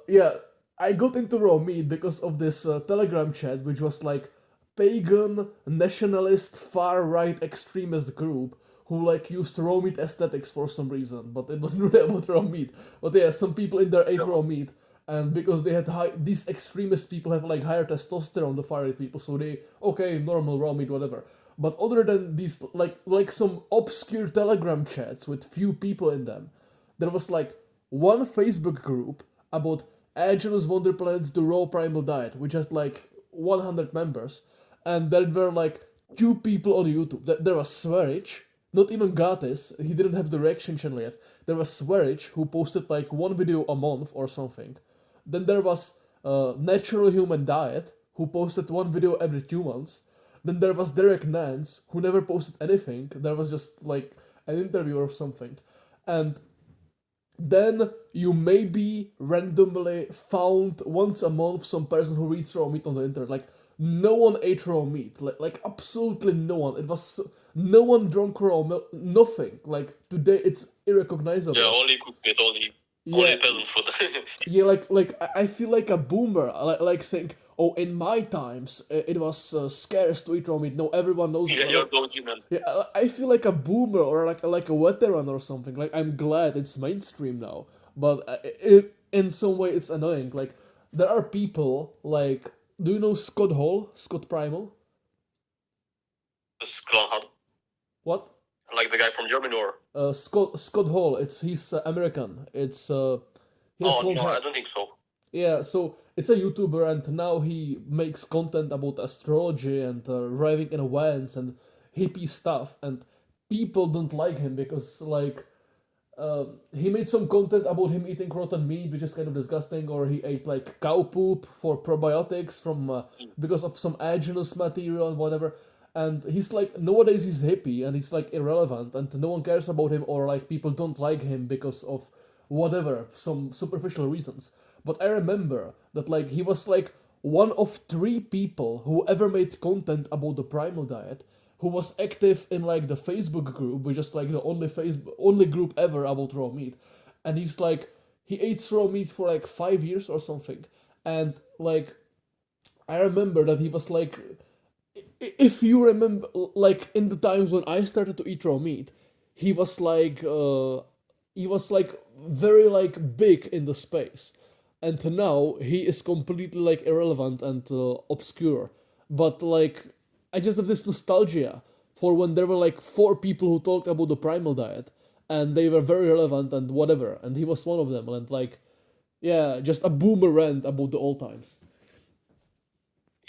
Yeah, I got into raw meat because of this Telegram chat, which was like pagan, nationalist, far right extremist group who like used raw meat aesthetics for some reason, but it wasn't really about raw meat. But yeah, some people in there ate Yeah. raw meat, and because they had these extremist people have like higher testosterone than far right people, so they okay normal raw meat whatever. But other than these like some obscure Telegram chats with few people in them, there was like one Facebook group about Agenus Wonderplanet's The Raw Primal Diet, which has like 100 members, and there were like two people on YouTube. There was Swearich, not even Gatis, he didn't have the reaction channel yet. There was Swearich, who posted like one video a month or something. Then there was Natural Human Diet, who posted one video every 2 months. Then there was Derek Nance, who never posted anything. There was just like an interview or something. And then you maybe randomly found once a month some person who reads raw meat on the internet. Like no one ate raw meat. Like absolutely no one. It was no one drank raw milk. Nothing. Like today it's Yeah, irrecognizable. only cooked meat, only Yeah, peasant food. yeah, like I feel like a boomer, like saying, "Oh, in my times, it was scarce to eat raw meat. No, everyone knows it." Yeah, you're dodgy, man. Yeah, I feel like a boomer or like a veteran or something. Like I'm glad it's mainstream now, but in some way it's annoying. Like there are people like, do you know Scott Hall, Scott Primal? It's Clown hard. What? Like the guy from Germany, or Scott Hall. He's American. He has oh long no, I hair. don't think so. Yeah, so it's a YouTuber, and now he makes content about astrology and driving in vans and hippie stuff. And people don't like him because, like, he made some content about him eating rotten meat, which is kind of disgusting, or he ate like cow poop for probiotics from because of some agenous material and whatever. And he's like nowadays he's hippie and he's like irrelevant, and no one cares about him, or like people don't like him because of whatever some superficial reasons. But I remember that like he was like one of three people who ever made content about the primal diet, who was active in like the Facebook group, which is like the only group ever about raw meat. And he's like he ate raw meat for like 5 years or something. And like I remember that he was like if you remember like in the times when I started to eat raw meat, he was like very like big in the space. And now he is completely like irrelevant and obscure. But like I just have this nostalgia for when there were like four people who talked about the primal diet, and they were very relevant and whatever, and he was one of them. And like yeah, just a boomer rant about the old times.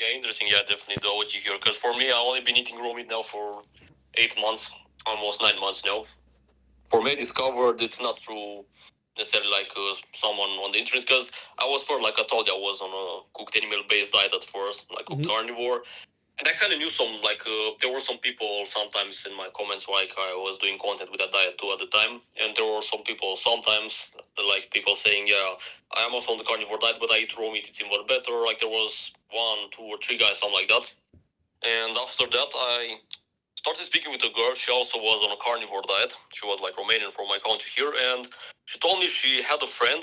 Yeah, interesting. Yeah, definitely the OG here. Because for me, I only been eating raw meat now for 8 months, almost 9 months now. For me, I discovered it's not through necessarily like someone on the internet. Because I was for like I told you, I was on a cooked animal based diet at first, like cooked carnivore. And I kind of knew some, like, there were some people sometimes in my comments, like, I was doing content with that diet too at the time. And there were some people sometimes, like, people saying, yeah, I am also on the carnivore diet, but I eat raw meat, it's even better. Like, there was one, two, or three guys, something like that. And after that, I started speaking with a girl. She also was on a carnivore diet. She was, like, Romanian from my country here. And she told me she had a friend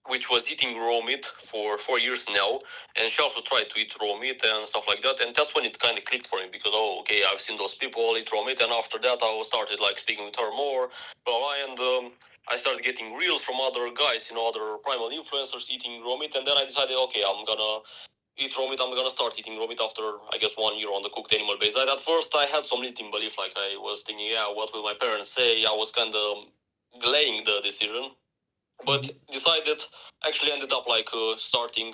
which was eating raw meat for 4 years now, and she also tried to eat raw meat and stuff like that. And that's when it kind of clicked for me because, oh, okay, I've seen those people eat raw meat, and after that I started like speaking with her more, blah blah, and I started getting reels from other guys, other primal influencers eating raw meat, and then I decided, okay, I'm gonna eat raw meat. I'm gonna start eating raw meat after I guess 1 year on the cooked animal base diet. At first, I had some limiting belief, like I was thinking, yeah, what will my parents say? I was kind of delaying the decision, but decided actually ended up like starting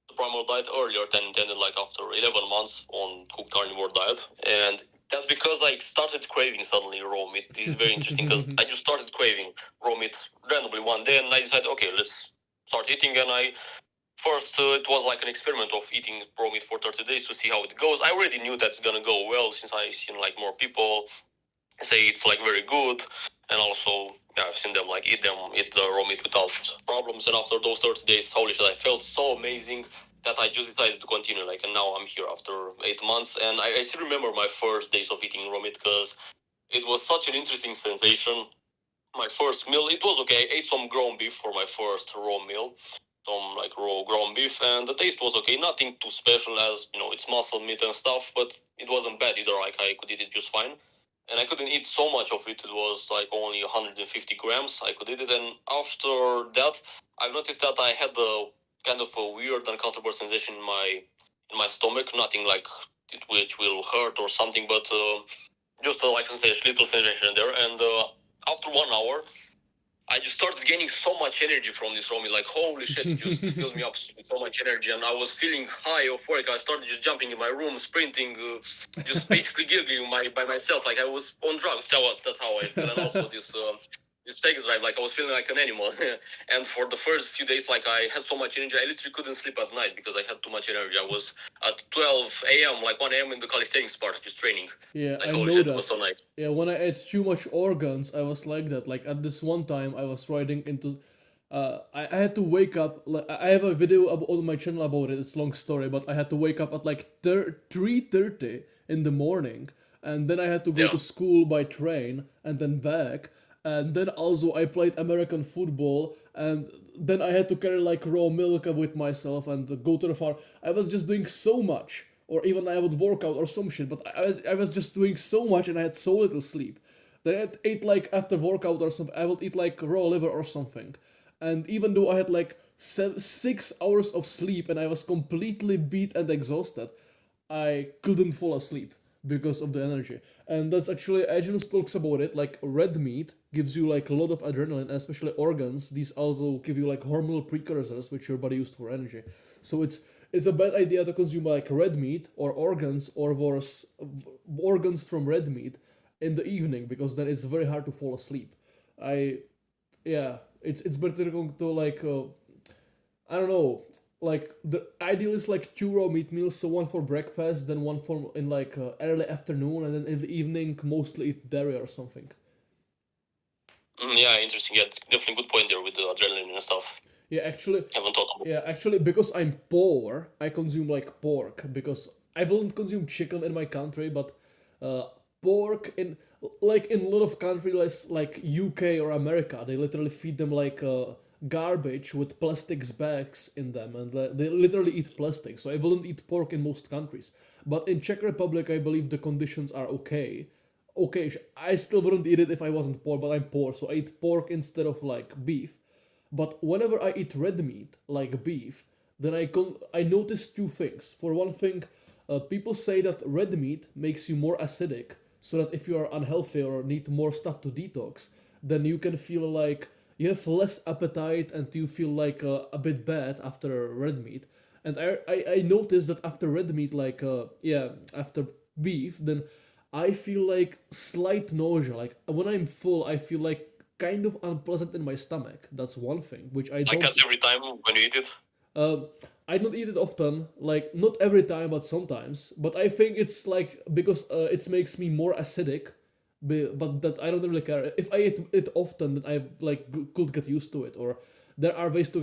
the primal diet earlier than intended, like after 11 months on cooked carnivore diet. And that's because I started craving suddenly raw meat. This is very interesting because I just started craving raw meat randomly one day, and I decided, okay, let's start eating. And I first it was like an experiment of eating raw meat for 30 days to see how it goes. I already knew that's gonna go well since I seen like more people say it's like very good, and also yeah, I've seen them like eat the raw meat without problems. And after those 30 days, holy shit, I felt so amazing that I just decided to continue. Like, and now I'm here after 8 months, and I still remember my first days of eating raw meat because it was such an interesting sensation. My first meal, it was okay. I ate some ground beef for my first raw meal, some like raw ground beef, and the taste was okay. Nothing too special, as it's muscle meat and stuff, but it wasn't bad either. Like I could eat it just fine, and I couldn't eat so much of it. It was like only 150 grams. I could eat it, and after that, I've noticed that I had a kind of a weird, uncomfortable sensation in my stomach. Nothing like it which will hurt or something, but just like a little sensation there. And after 1 hour, I just started gaining so much energy from this raw meal. Like, holy shit, it just filled me up with so much energy. And I was feeling high euphoric. I started just jumping in my room, sprinting, just basically giggling by myself. Like I was on drugs. That's how I feel. And also this sex drive, like I was feeling like an animal. And for the first few days, like I had so much energy, I literally couldn't sleep at night because I had too much energy. I was at 12 a.m., like 1 a.m. in the calisthenics part, just training. Yeah, Like, I holy know shit, it that. was so nice. Yeah, when I ate too much organs, I was like that. Like at this one time, I was riding into. I had to wake up. Like I have a video on my channel about it. It's a long story, but I had to wake up at like 3:30 in the morning, and then I had to go Yeah. to school by train and then back. And then also I played American football, and then I had to carry like raw milk with myself and go to the farm. I was just doing so much, or even I would work out or some shit. But I was just doing so much, and I had so little sleep. Then I ate like after workout or something. I would eat like raw liver or something, and even though I had like 6 hours of sleep and I was completely beat and exhausted, I couldn't fall asleep because of the energy. And that's actually Agents talks about it. Like red meat gives you like a lot of adrenaline, and especially organs. These also give you like hormonal precursors which your body used for energy. So it's a bad idea to consume like red meat or organs or worse, organs from red meat in the evening, because then it's very hard to fall asleep. I Yeah, it's better to go to like I don't know, like the ideal is like two raw meat meals, so one for breakfast, then one for in like early afternoon, and then in the evening mostly eat dairy or something. Yeah, interesting. Yeah, definitely good point there with the adrenaline and stuff. Yeah, actually, Haven't thought about. yeah, actually, because I'm poor, I consume like pork, because I won't consume chicken in my country, but uh, pork in like in a lot of countries like UK or America, they literally feed them like garbage with plastics bags in them, and they literally eat plastic. So I wouldn't eat pork in most countries, but in Czech Republic, I believe the conditions are okay. Okay, I still wouldn't eat it if I wasn't poor, but I'm poor, so I eat pork instead of like beef. But whenever I eat red meat, like beef, then I notice two things. For one thing, people say that red meat makes you more acidic, so that if you are unhealthy or need more stuff to detox, then you can feel like you have less appetite and you feel like a bit bad after red meat. And I noticed that after red meat, like yeah, after beef, then I feel like slight nausea. Like when I'm full, I feel like kind of unpleasant in my stomach. That's one thing which I Like don't. that every time when you eat it. Uh, I don't eat it often, like not every time, but sometimes. But I think it's like because it makes me more acidic, but that I don't really care. If I eat it often, then I like could get used to it. Or there are ways to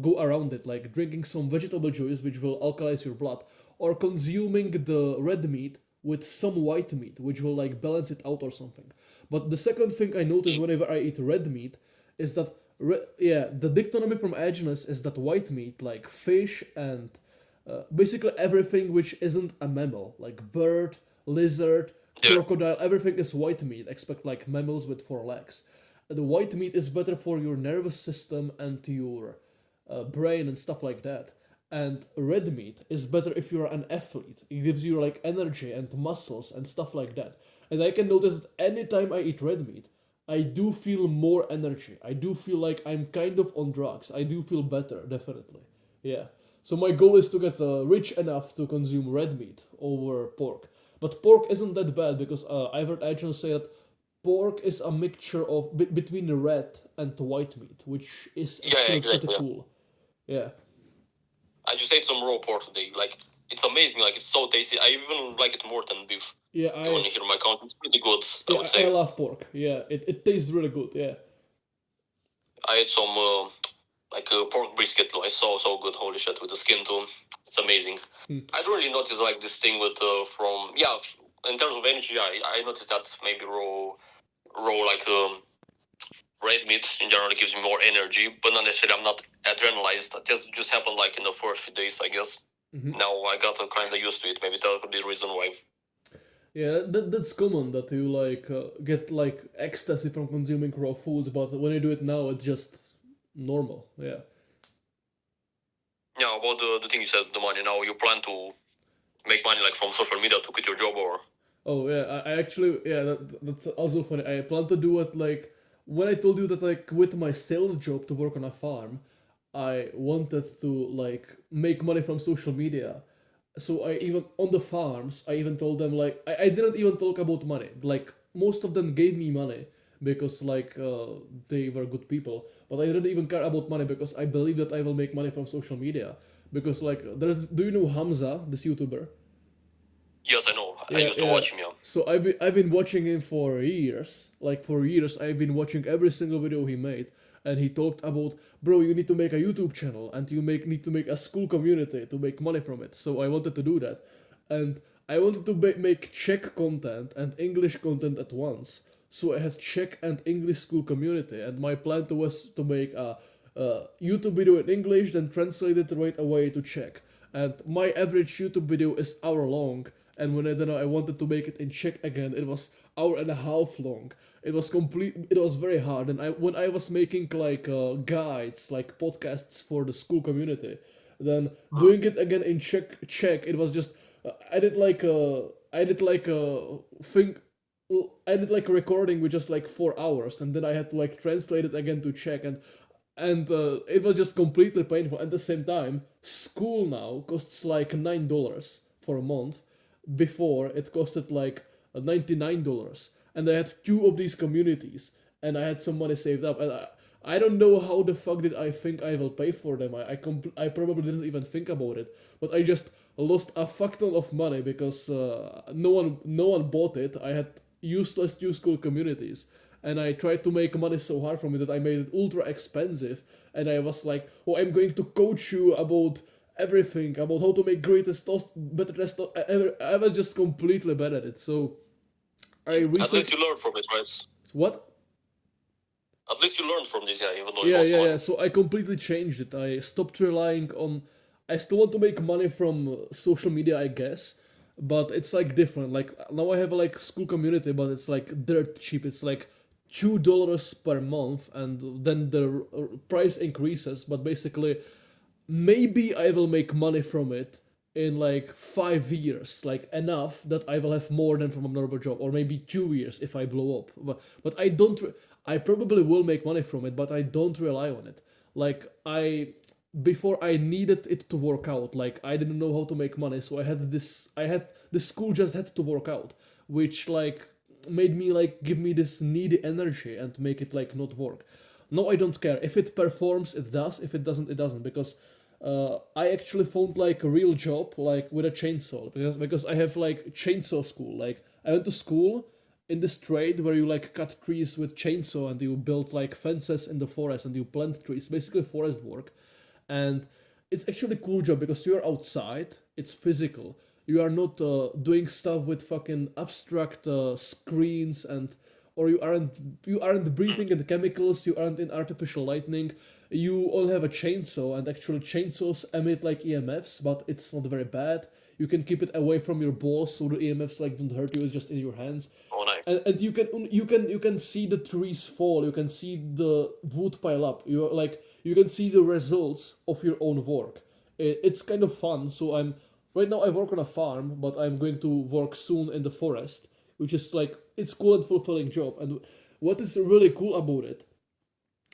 go around it, like drinking some vegetable juice, which will alkalize your blood, or consuming the red meat with some white meat, which will like balance it out or something. But the second thing I notice whenever I eat red meat is that yeah, the dichotomy from agenus is that white meat, like fish and basically everything which isn't a mammal, like bird, lizard, Yeah. crocodile, everything is white meat, except like mammals with four legs. The white meat is better for your nervous system and your brain and stuff like that. And red meat is better if you're an athlete. It gives you like energy and muscles and stuff like that. And I can notice that anytime I eat red meat, I do feel more energy. I do feel like I'm kind of on drugs. I do feel better, definitely. Yeah. So my goal is to get rich enough to consume red meat over pork. But pork isn't that bad because I've heard agents say that pork is a mixture of between the red and the white meat, which is Yeah, actually pretty exactly. Yeah. cool. Yeah. I just ate some raw pork today. Like it's amazing. Like it's so tasty. I even like it more than beef. Yeah, You want to hear my count? It's pretty good. I would I say. love pork. Yeah, it tastes really good. Yeah. I had some pork brisket. Like so good. Holy shit, with the skin too. It's amazing. I don't really notice like this thing with from in terms of energy. I noticed that maybe raw like red meat in general gives me more energy, but not necessarily. I'm not adrenalized. That just happened like in the first few days, I guess. Now I got kind of used to it. Maybe that could be the reason why. Yeah, that's common that you like get like ecstasy from consuming raw foods, but when you do it now, it's just normal. Yeah. Yeah, about the thing you said, the money. Now you plan to make money like from social media to quit your job or Oh yeah, I actually yeah that's also funny. I plan to do it like when I told you that I quit my sales job to work on a farm, I wanted to like make money from social media. So I even on the farms, I even told them like I didn't even talk about money. Like most of them gave me money because like they were good people, but I didn't even care about money because I believe that I will make money from social media. Because like there's do you know Hamza, this YouTuber? yes, I know. I Yeah, used to yeah. watch him. Yeah. So I've been watching him for years. Like for years, I've been watching every single video he made, and he talked about, bro, you need to make a YouTube channel, and you need to make a school community to make money from it. So I wanted to do that, and I wanted to make Czech content and English content at once. So I had Czech and English school community, and my plan was to make a YouTube video in English, then translate it right away to Czech. And my average YouTube video is hour long, and when I wanted to make it in Czech again, it was hour and a half long. It was complete. It was very hard, and when I was making like guides, like podcasts for the school community, then doing it again in Czech, it was just I did like a thing. I did like a recording with just like 4 hours, and then I had to like translate it again to Czech, and it was just completely painful. At the same time, school now costs like $9 for a month. Before it costed like $99, and I had two of these communities, and I had some money saved up, and I don't know how the fuck did I think I will pay for them. I probably didn't even think about it, but I just lost a fuck ton of money because no one bought it. I had useless two school communities, and I tried to make money so hard from it that I made it ultra expensive. And I was like, "Oh, I'm going to coach you about everything about how to make greatest toast, better testo ever." I was just completely bad at it. So I At least recently you learned from it, right? what? At least you learned from this, yeah. Even though you Yeah, lost yeah, money. yeah. So I completely changed it. I stopped relying on. I still want to make money from social media, I guess, but it's like different. Like now I have a like school community, but it's like dirt cheap. It's like $2 per month, and then the price increases. But basically, maybe I will make money from it in like 5 years, like enough that I will have more than from a normal job, or maybe 2 years if I blow up. But I don't. I probably will make money from it, but I don't rely on it. Like before I needed it to work out. Like I didn't know how to make money, so I had this. I had the school just had to work out, which like made me like give me this needy energy and make it like not work. No, I don't care. If it performs, it does. If it doesn't, it doesn't. Because I actually found like a real job like with a chainsaw because I have like chainsaw school. Like I went to school in this trade where you like cut trees with chainsaw and you build like fences in the forest and you plant trees, basically forest work. And it's actually a cool job because you're outside, it's physical. You are not doing stuff with fucking abstract screens and or you aren't breathing in chemicals, you aren't in artificial lightning. You only have a chainsaw, and actually chainsaws emit like EMFs, but it's not very bad. You can keep it away from your balls so the EMFs like don't hurt you. It's just in your hands, Oh, nice. and you can see the trees fall. You can see the wood pile up. You can see the results of your own work. It's kind of fun. So I'm right now I work on a farm, but I'm going to work soon in the forest, which is like it's cool and fulfilling job. And what is really cool about it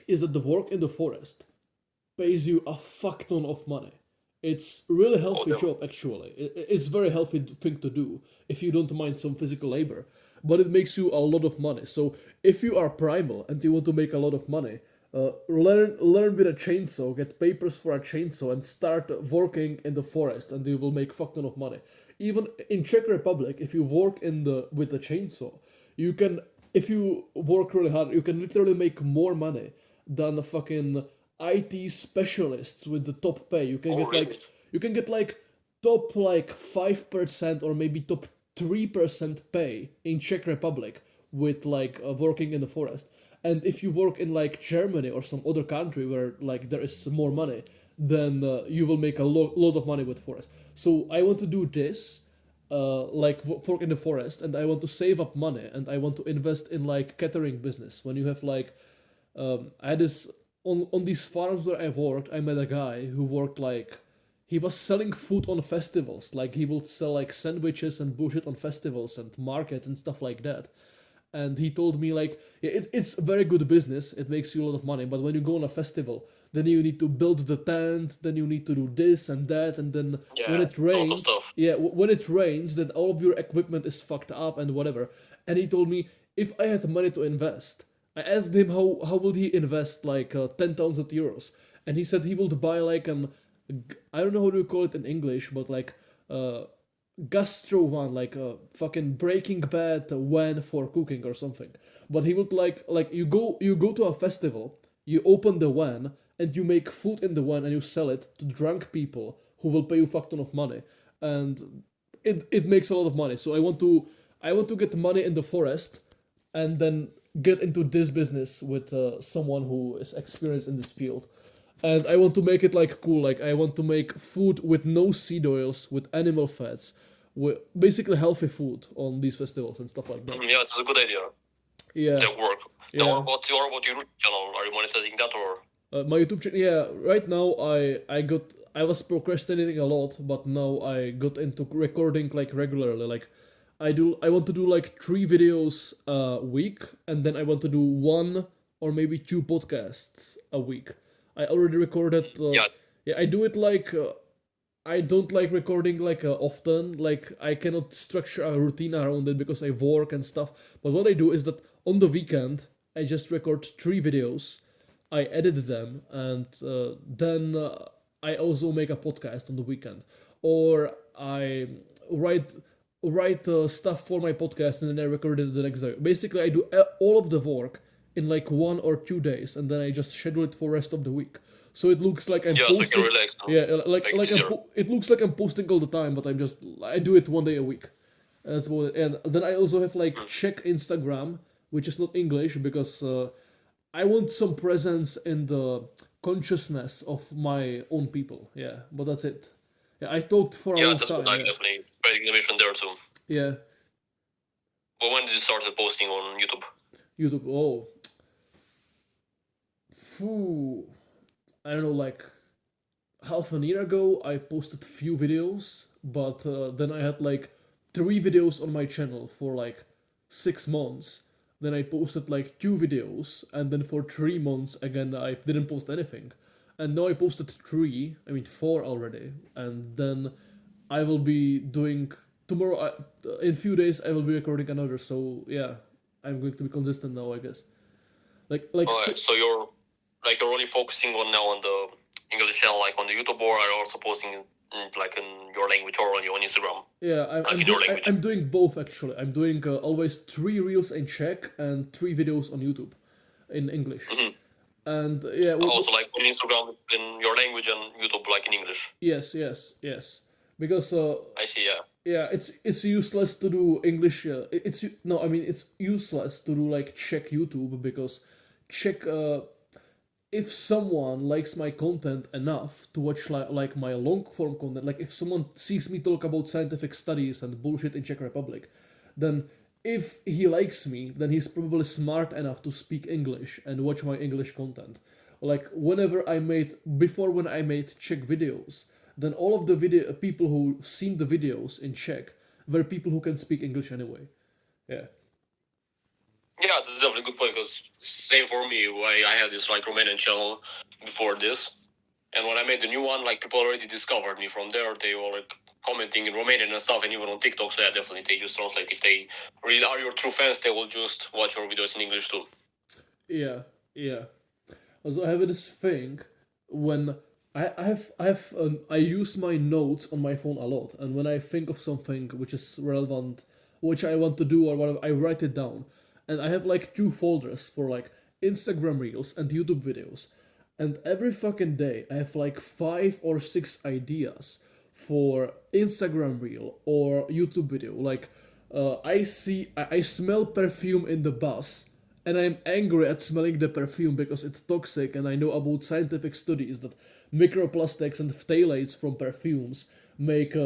is that the work in the forest pays you a fuck ton of money. It's really healthy no. job actually. It's very healthy thing to do if you don't mind some physical labor, but it makes you a lot of money. So if you are primal and you want to make a lot of money, learn with a chainsaw, get papers for a chainsaw, and start working in the forest, and you will make fuck ton of money. Even in Czech Republic, if you work in the with a chainsaw, you can if you work really hard, you can literally make more money than a fucking IT specialists with the top pay. You can Oh, get like really? you can get like top like 5% or maybe top 3% pay in Czech Republic with like working in the forest. And if you work in like Germany or some other country where like there is more money, then you will make a lot of money with forest. So I want to do this, like work in the forest, and I want to save up money, and I want to invest in like catering business. When you have like, I had this on these farms where I worked. I met a guy who worked like he was selling food on festivals. Like he would sell like sandwiches and bullshit on festivals and markets and stuff like that. And he told me like yeah, it's a very good business, it makes you a lot of money, but when you go on a festival, then you need to build the tent, then you need to do this and that, and then when Yeah, it a lot of rains, stuff. yeah, when it rains, then all of your equipment is fucked up and whatever. And he told me if I had money to invest, I asked him how would he invest like 10,000 euros, and he said he would buy like an I don't know how to call it in English, but like uh gastro one, like a fucking Breaking Bad van for cooking or something. But he would like you go to a festival, you open the van and you make food in the van and you sell it to drunk people who will pay you fuck ton of money, and it makes a lot of money. So I want to get money in the forest and then get into this business with someone who is experienced in this field. And I want to make it like cool. Like I want to make food with no seed oils, with animal fats, with basically healthy food on these festivals and stuff like that. Yeah, it's a good idea. Yeah, That work. yeah. Now, what your YouTube channel? Are you monetizing that or? My YouTube channel. Yeah, right now I was procrastinating a lot, but now I got into recording like regularly. Like I want to do like 3 videos a week, and then I want to do one or maybe 2 podcasts a week. I already recorded. Yeah. Yeah, I do it like. I don't like recording like often. Like I cannot structure a routine around it because I work and stuff. But what I do is that on the weekend I just record 3 videos. I edit them, and then I also make a podcast on the weekend, or I write stuff for my podcast and then I record it the next day. Basically, I do all of the work in like 1 or 2 days, and then I just schedule it for rest of the week. So it looks like I'm Yeah, so you posting. can relax. No? Yeah, like Like like I'm easier. it looks like I'm posting all the time, but I do it one day a week. That's about it. And then I also have like Czech Instagram, which is not English because I want some presence in the consciousness of my own people. Yeah, but that's it. Yeah, I talked for a Yeah, long that's time. good. I'm Yeah, definitely spreading the mission there too. yeah. But when did you start posting on YouTube? YouTube. Oh, phew. I don't know. Like half an year ago, I posted few videos, but then I had like 3 videos on my channel for like 6 months. Then I posted like 2 videos, and then for 3 months again I didn't post anything. And now I posted 4 already, and then I will be doing tomorrow. In few days I will be recording another. So yeah, I'm going to be consistent now, I guess. Like Alright, so you're only focusing on now on the English channel like on the YouTube, or are you also posting like in your language or on your Instagram? Yeah, Like in your language. I'm doing both actually. I'm doing always 3 reels in Czech and 3 videos on YouTube in English. And yeah, Also like on Instagram in your language and YouTube like in English. yes, because I see. Yeah. yeah, it's useless to do English. It's no, I mean it's useless to do like Czech YouTube because Czech. If someone likes my content enough to watch like my long form content, like if someone sees me talk about scientific studies and bullshit in Czech Republic, then if he likes me, then he's probably smart enough to speak English and watch my English content. Like when I made Czech videos, then all of the video people who seen the videos in Czech were people who can speak English anyway. Yeah. Yeah, this is definitely a good point because same for me. I had this like Romanian channel before this, and when I made the new one, like people already discovered me from there. They were like commenting in Romanian and stuff, and even on TikTok. So yeah, definitely they just translate. If they really are your true fans, they will just watch your videos in English too. Yeah, yeah. Also, I have this thing when I use my notes on my phone a lot, and when I think of something which is relevant, which I want to do or whatever, I write it down, and I have like 2 folders for like Instagram reels and YouTube videos, and every fucking day I have like 5 or 6 ideas for Instagram reel or YouTube video. Like, I smell perfume in the bus and I'm angry at smelling the perfume because it's toxic, and I know about scientific studies that microplastics and phthalates from perfumes make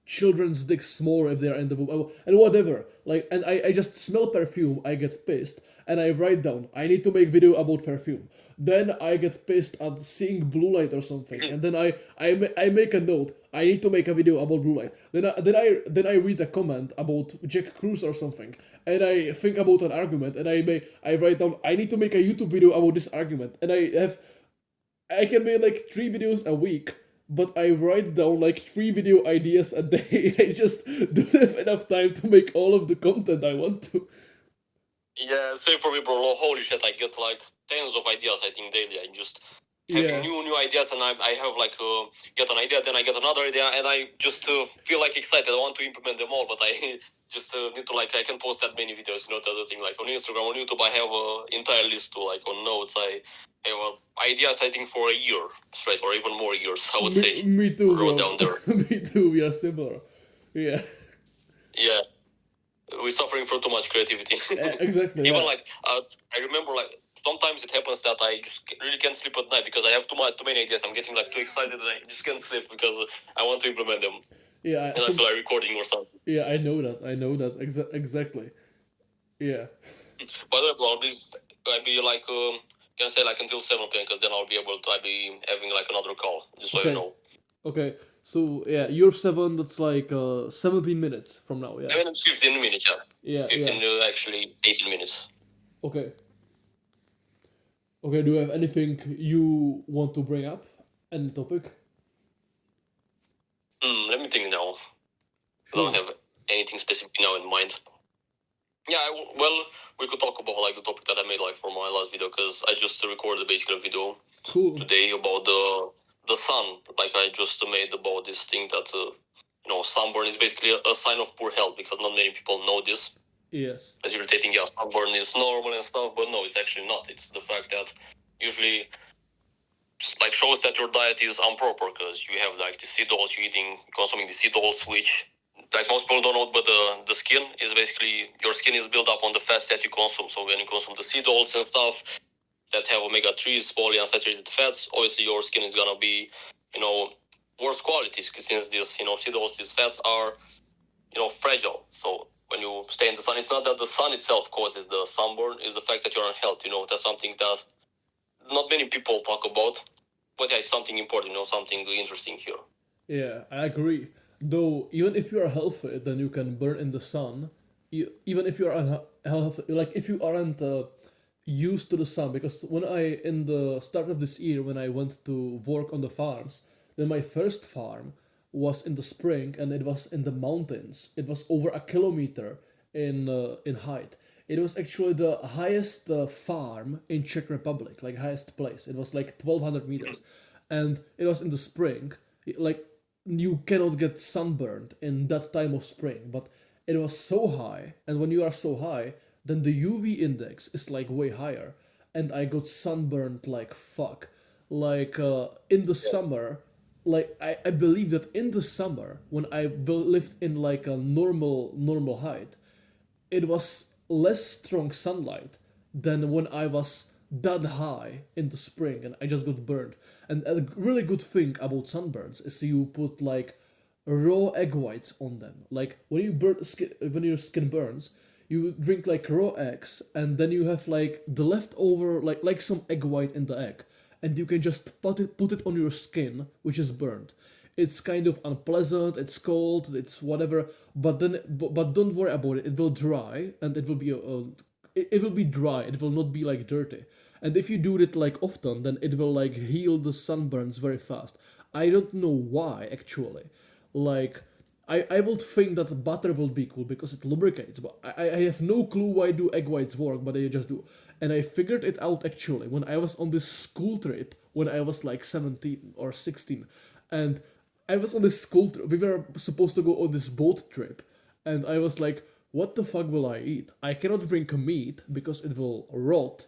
children's dicks smaller if they are in the womb, and whatever. Like, and I just smell perfume, I get pissed, and I write down, I need to make video about perfume. Then I get pissed at seeing blue light or something, and then I make a note. I need to make a video about blue light. Then I read a comment about Jack Cruz or something, and I think about an argument, and I write down. I need to make a YouTube video about this argument, and I can make like 3 videos a week, but I write down like 3 video ideas a day. I just don't have enough time to make all of the content I want to. Yeah, same for me, bro. Holy shit, I get like tens of ideas, I think, daily. I just having new ideas, and I have like get an idea, then I get another idea, and I just feel like excited. I want to implement them all, but I just need to like I can post that many videos. You know, the other thing, like on Instagram, on YouTube, I have an entire list to like on notes. I have ideas, I think, for a year straight, or even more years. I would say. Me too, wrote bro. down there. Me too. We are similar. Yeah. Yeah. We're suffering from too much creativity. Exactly. Even Yeah. like I remember like sometimes it happens that I just really can't sleep at night because I have too many ideas. I'm getting like too excited and I just can't sleep because I want to implement them. Yeah. And I feel like recording or something. Yeah, I know that. Exactly. Yeah. But well, this I'll be like can say like until 7 p.m. because then I'll be able to be having like another call just so you know. Okay. So yeah, you're 7. That's like 17 minutes from now. Yeah. 15 minutes. Yeah. 15 actually 18 minutes. Okay. Okay. Do you have anything you want to bring up? Any topic? Let me think now. Sure. I don't have anything specific now in mind. Yeah, well, we could talk about like the topic that I made like for my last video because I just recorded basically a video today about the sun. Like I just made about this thing that sunburn is basically a sign of poor health because not many people know this. Yes. As irritating, yeah, sunburn is normal and stuff, but no, it's actually not. It's the fact that usually like shows that your diet is improper because you have like the seed oils, consuming the seed oils, which like most people don't know, but the skin is basically, your skin is built up on the fats that you consume. So when you consume the seed oils and stuff that have omega-3s, polyunsaturated fats, obviously your skin is gonna be, worse quality since these, seed oils, these fats are, fragile. So when you stay in the sun, it's not that the sun itself causes the sunburn, it's the fact that you're unhealthy. That's something that not many people talk about, but yeah, it's something important, something interesting here. Yeah, I agree. Though, even if you are healthy, then you can burn in the sun. Even if you are unhealthy, like if you aren't used to the sun. Because in the start of this year, when I went to work on the farms, then my first farm was in the spring and it was in the mountains. It was over a kilometer in height. It was actually the highest farm in Czech Republic, like highest place. It was like 1,200 meters. and it was in the spring. Like you cannot get sunburned in that time of spring, but it was so high, and when you are so high, then the UV index is like way higher, and I got sunburned like fuck. Like in the summer, like I believe that in the summer when lived in like a normal height, it was less strong sunlight than when I was that high in the spring and I just got burned. And a really good thing about sunburns is you put like raw egg whites on them. Like when your skin burns, you drink like raw eggs and then you have like the leftover like some egg white in the egg, and you can just put it on your skin which is burned. It's kind of unpleasant, it's cold, it's whatever, but don't worry about it. It will dry and it will be it will be dry. It will not be like dirty. And if you do it like often, then it will like heal the sunburns very fast. I don't know why actually. Like I would think that butter will be cool because it lubricates, but I have no clue why do egg whites work, but they just do. And I figured it out actually when I was on this school trip when I was like 17 or 16. And I was on this school trip. We were supposed to go on this boat trip, and I was like, what the fuck will I eat? I cannot drink meat because it will rot,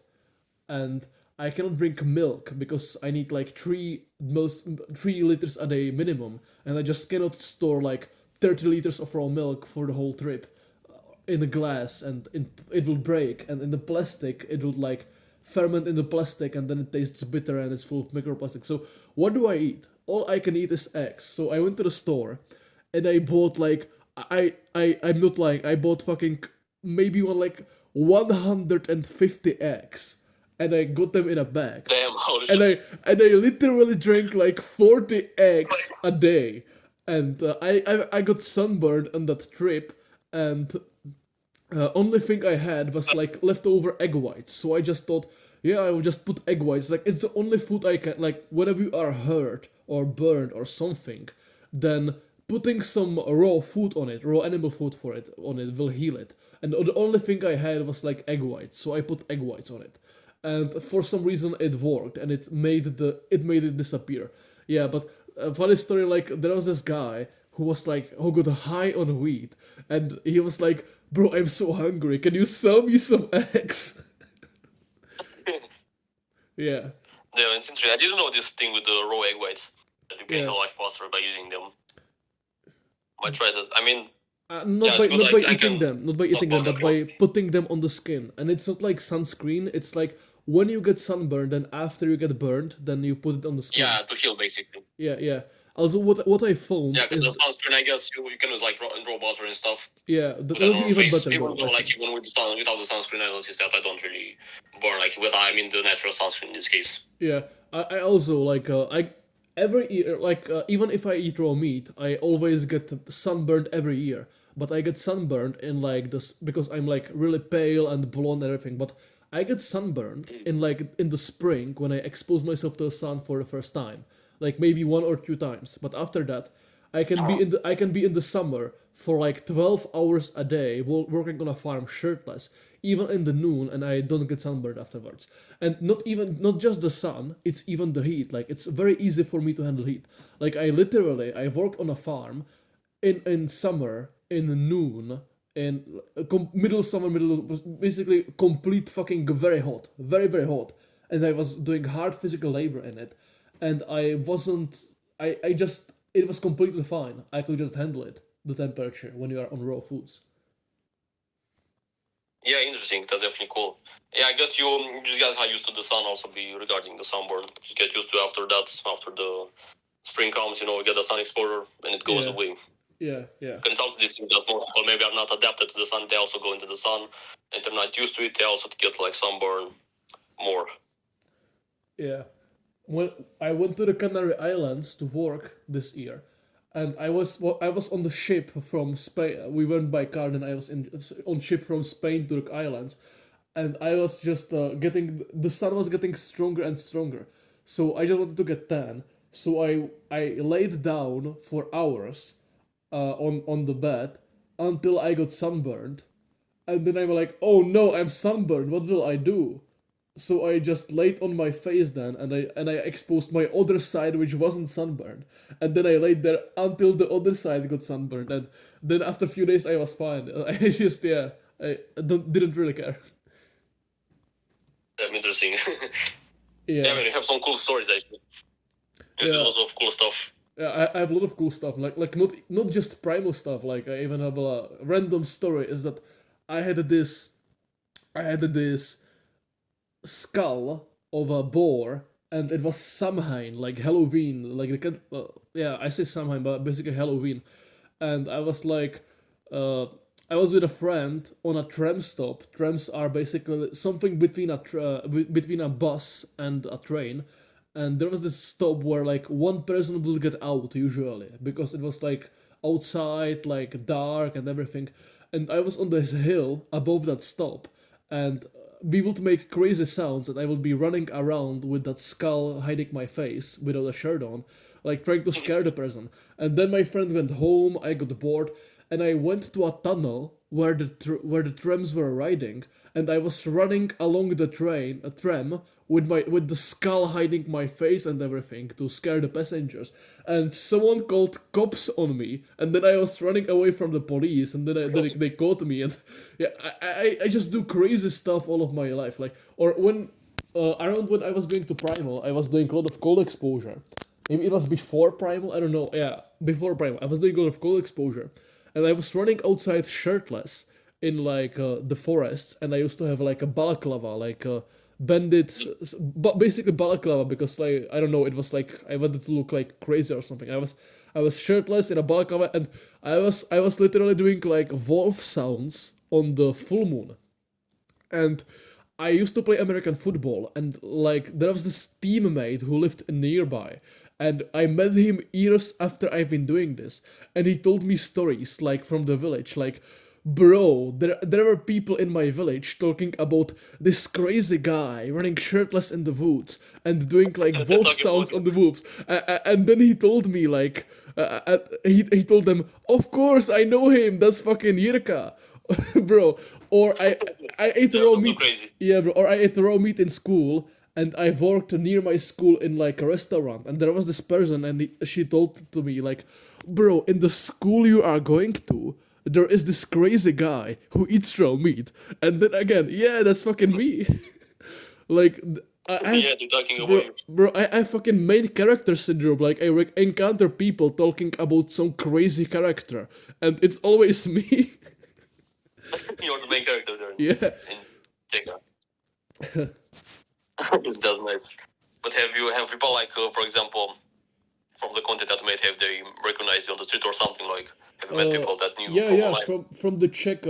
and I cannot drink milk because I need like 3 liters a day minimum, and I just cannot store like 30 liters of raw milk for the whole trip in a glass, and it will break, and in the plastic it will like ferment in the plastic, and then it tastes bitter and it's full of microplastic. So what do I eat? All I can eat is eggs. So I went to the store and I bought like I'm not lying, I bought fucking maybe 150 eggs, and I got them in a bag. Damn, holy And shit. I literally drank like 40 eggs a day, and I got sunburned on that trip, and only thing I had was like leftover egg whites. So I just thought, yeah, I will just put egg whites. Like it's the only food I can. Like whenever you are hurt or burned or something, then putting some raw food on it, raw animal food on it will heal it. And the only thing I had was like egg whites, so I put egg whites on it, and for some reason it worked, and it made it disappear. Yeah, but funny story. Like there was this guy who got high on weed, and he was like, "Bro, I'm so hungry. Can you sell me some eggs?" Yeah. Yeah, it's interesting. I didn't know this thing with the raw egg whites that you gain Yeah. a life faster by using them. I tried it. I mean, Not Yeah, by it's good, not by I eating can- them, not by eating them, but by putting them on the skin. And it's not like sunscreen. It's like when you get sunburned, and after you get burned, then you put it on the skin. yeah, to heal basically. Yeah. Also, what I found Yeah, because is the sunscreen, I guess you can use like raw butter and stuff. that Then will be on even face, better. even Though, though I like think. even with the sun, without the sunscreen, I noticed that I don't really burn like with the natural sunscreen in this case. Yeah, I also like I every year like even if I eat raw meat, I always get sunburned every year. But I get sunburned in like this because I'm like really pale and blonde and everything. But I get sunburned in like in the spring when I expose myself to the sun for the first time, like maybe 1 or 2 times. But after that, I can be in the summer for like 12 hours a day working on a farm shirtless, even in the noon, and I don't get sunburned afterwards. And not just the sun, it's even the heat. Like it's very easy for me to handle heat. Like I worked on a farm in summer in noon in middle summer, basically complete fucking very hot, very hot, and I was doing hard physical labor in it, and I wasn't. I just it was completely fine. I could just handle it, the temperature when you are on raw foods. Yeah, interesting. That's definitely cool. Yeah, I guess you just get how used to the sun also be regarding the sunburn. Just get used to after that, after the spring comes, you get the sun exposure and it goes Yeah. away. Yeah. And it's also this thing that most people maybe are not adapted to the sun. They also go into the sun and they're not used to it. They also get like sunburn more. Yeah. When I went to the Canary Islands to work this year, and I was on the ship from Spain. We went by car, and I was on ship from Spain to the islands, and I was just getting the sun was getting stronger and stronger. So I just wanted to get tan. So I laid down for hours on the bed until I got sunburned, and then I'm like, oh no, I'm sunburned. What will I do? So I just laid on my face then, and I exposed my other side, which wasn't sunburned, and then I laid there until the other side got sunburned, and then after a few days I was fine. I just didn't really care. Damn interesting. Yeah, Yeah, man, you have some cool stories actually. You did yeah, lots of cool stuff. yeah. I have a lot of cool stuff, like not just primal stuff. Like I even have a random story. Is that I had this I had this skull of a boar, and it was Samhain, like Halloween, like the yeah, I say Samhain, but basically Halloween. And I was like, uh, I was with a friend on a tram stop. Trams are basically something between between a bus and a train. And there was this stop where like one person will get out usually because it was like outside, like dark and everything. And I was on this hill above that stop, and we would make crazy sounds, and I would be running around with that skull hiding my face without a shirt on, like trying to scare the person. And then my friend went home, I got bored, and I went to a tunnel where where the trams were riding, and I was running along the tram with the skull hiding my face and everything to scare the passengers. And someone called cops on me, and then I was running away from the police, and then they caught me. And yeah, I just do crazy stuff all of my life. Like, or when around when I was going to primal, I was doing a lot of cold exposure. Maybe it was before primal, I don't know. Yeah, before primal, I was doing a lot of cold exposure, and I was running outside shirtless in like the forest, and I used to have like a balaclava, like bandits, but basically balaclava, because like I don't know, it was like I wanted to look like crazy or something. I was shirtless in a balaclava, and I was literally doing like wolf sounds on the full moon. And I used to play American football, and like there was this teammate who lived nearby, and I met him years after I've been doing this, and he told me stories like from the village, like, bro, there were people in my village talking about this crazy guy running shirtless in the woods and doing like They're wolf talking about sounds on the wolves. And then he told me like, he told them, of course I know him, that's fucking Yirka. Bro. Or I ate yeah, raw so meat. crazy. Yeah, bro. Or I ate raw meat in school, and I worked near my school in like a restaurant, and there was this person, and she told to me like, bro, in the school you are going to, there is this crazy guy who eats raw meat. And then again, yeah, that's fucking me. Like, I have, Yeah, they're talking bro, about you. I fucking main character syndrome. Like, I encounter people talking about some crazy character, and it's always me. You're the main character there Yeah. in Jega. That's nice. But have people like, for example, from the content that you made, have they recognized you on the street or something? Like, have you met people that knew Yeah, from yeah. online? From the Czech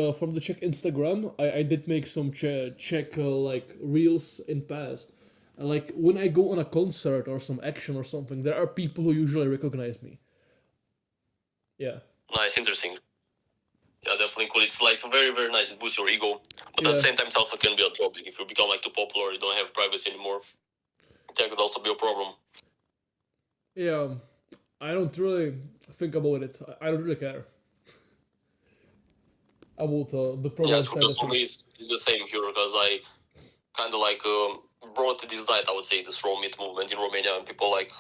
Instagram, I did make some Czech like reels in past. Like when I go on a concert or some action or something, there are people who usually recognize me. Yeah, Nice, interesting. Yeah, definitely cool. It's like very, very nice. It boosts your ego, but at yeah, the same time, it also can be a drawback if you become like too popular. You don't have privacy anymore. That could also be a problem. yeah. I don't really think about it. I don't really care about the Yeah, problem so side because of for me, things. it's the same here because I kind of like brought this diet, I would say, this raw meat movement in Romania, and people like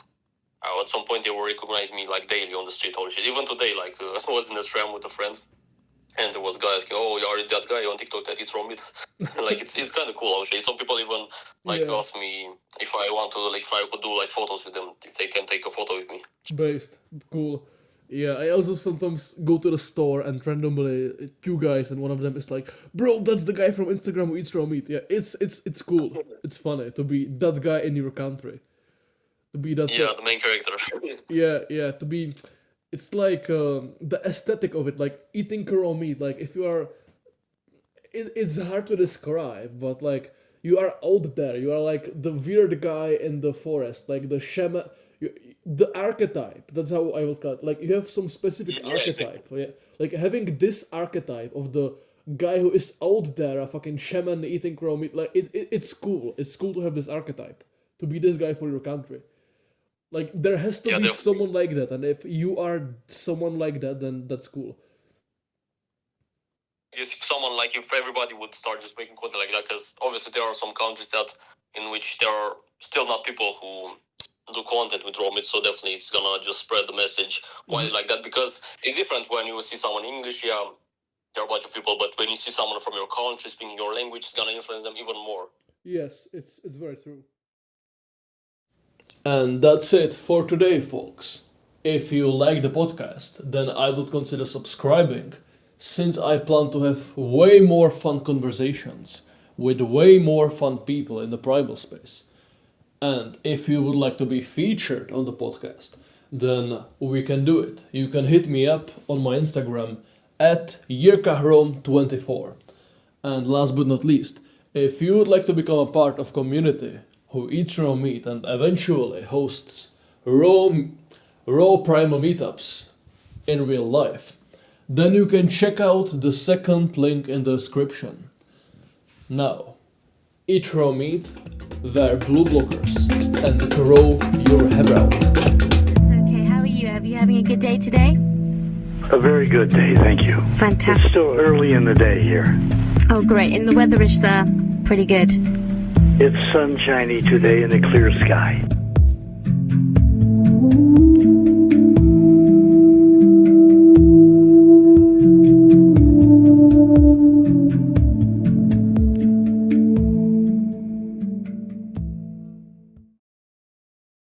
at some point they will recognize me like daily on the street. Holy shit! Even today, like I was in a tram with a friend, and there was guys asking, "Oh, you are that guy on TikTok that eats raw meat?" Like it's kind of cool. Actually, some people even like Yeah, ask me if I want to, like, if I could do like photos with them, if they can take a photo with me. based cool. Yeah, I also sometimes go to the store and randomly two guys, and one of them is like, "Bro, that's the guy from Instagram who eats raw meat." Yeah, it's cool. It's funny to be that guy in your country. To be that. Yeah, the main character. Yeah, yeah. To be, it's like the aesthetic of it, like eating raw meat. Like if you are, it's hard to describe, but like you are out there. You are like the weird guy in the forest, like the shaman. The archetype. That's how I would call it. Like you have some specific Yeah, exactly. archetype. Yeah, like having this archetype of the guy who is out there, a fucking shaman eating raw meat. Like it's cool. It's cool to have this archetype. To be this guy for your country. Like there has to Yeah, be definitely. someone like that, and if you are someone like that, then that's cool. if someone like if everybody would start just making content like that, because obviously there are some countries that in which there are still not people who do content with raw meat, so definitely it's gonna just spread the message widely like that, because it's different when you see someone in English, yeah, there are a bunch of people, but when you see someone from your country speaking your language, it's gonna influence them even more. Yes, it's very true. And that's it for today, folks. If you like the podcast, then I would consider subscribing, since I plan to have way more fun conversations with way more fun people in the Primal space. And if you would like to be featured on the podcast, then we can do it. You can hit me up on my Instagram at YirkaHrome24. And last but not least, if you would like to become a part of community who eats raw meat and eventually hosts raw primal meetups in real life, then you can check out the second link in the description. Now, eat raw meat, wear blue blockers, and grow your hair out. Okay, how are you? Are you having a good day today? A very good day, thank you. Fantastic. It's still early in the day here. Oh, great. And the weather is pretty good. It's sunshiny today in a clear sky.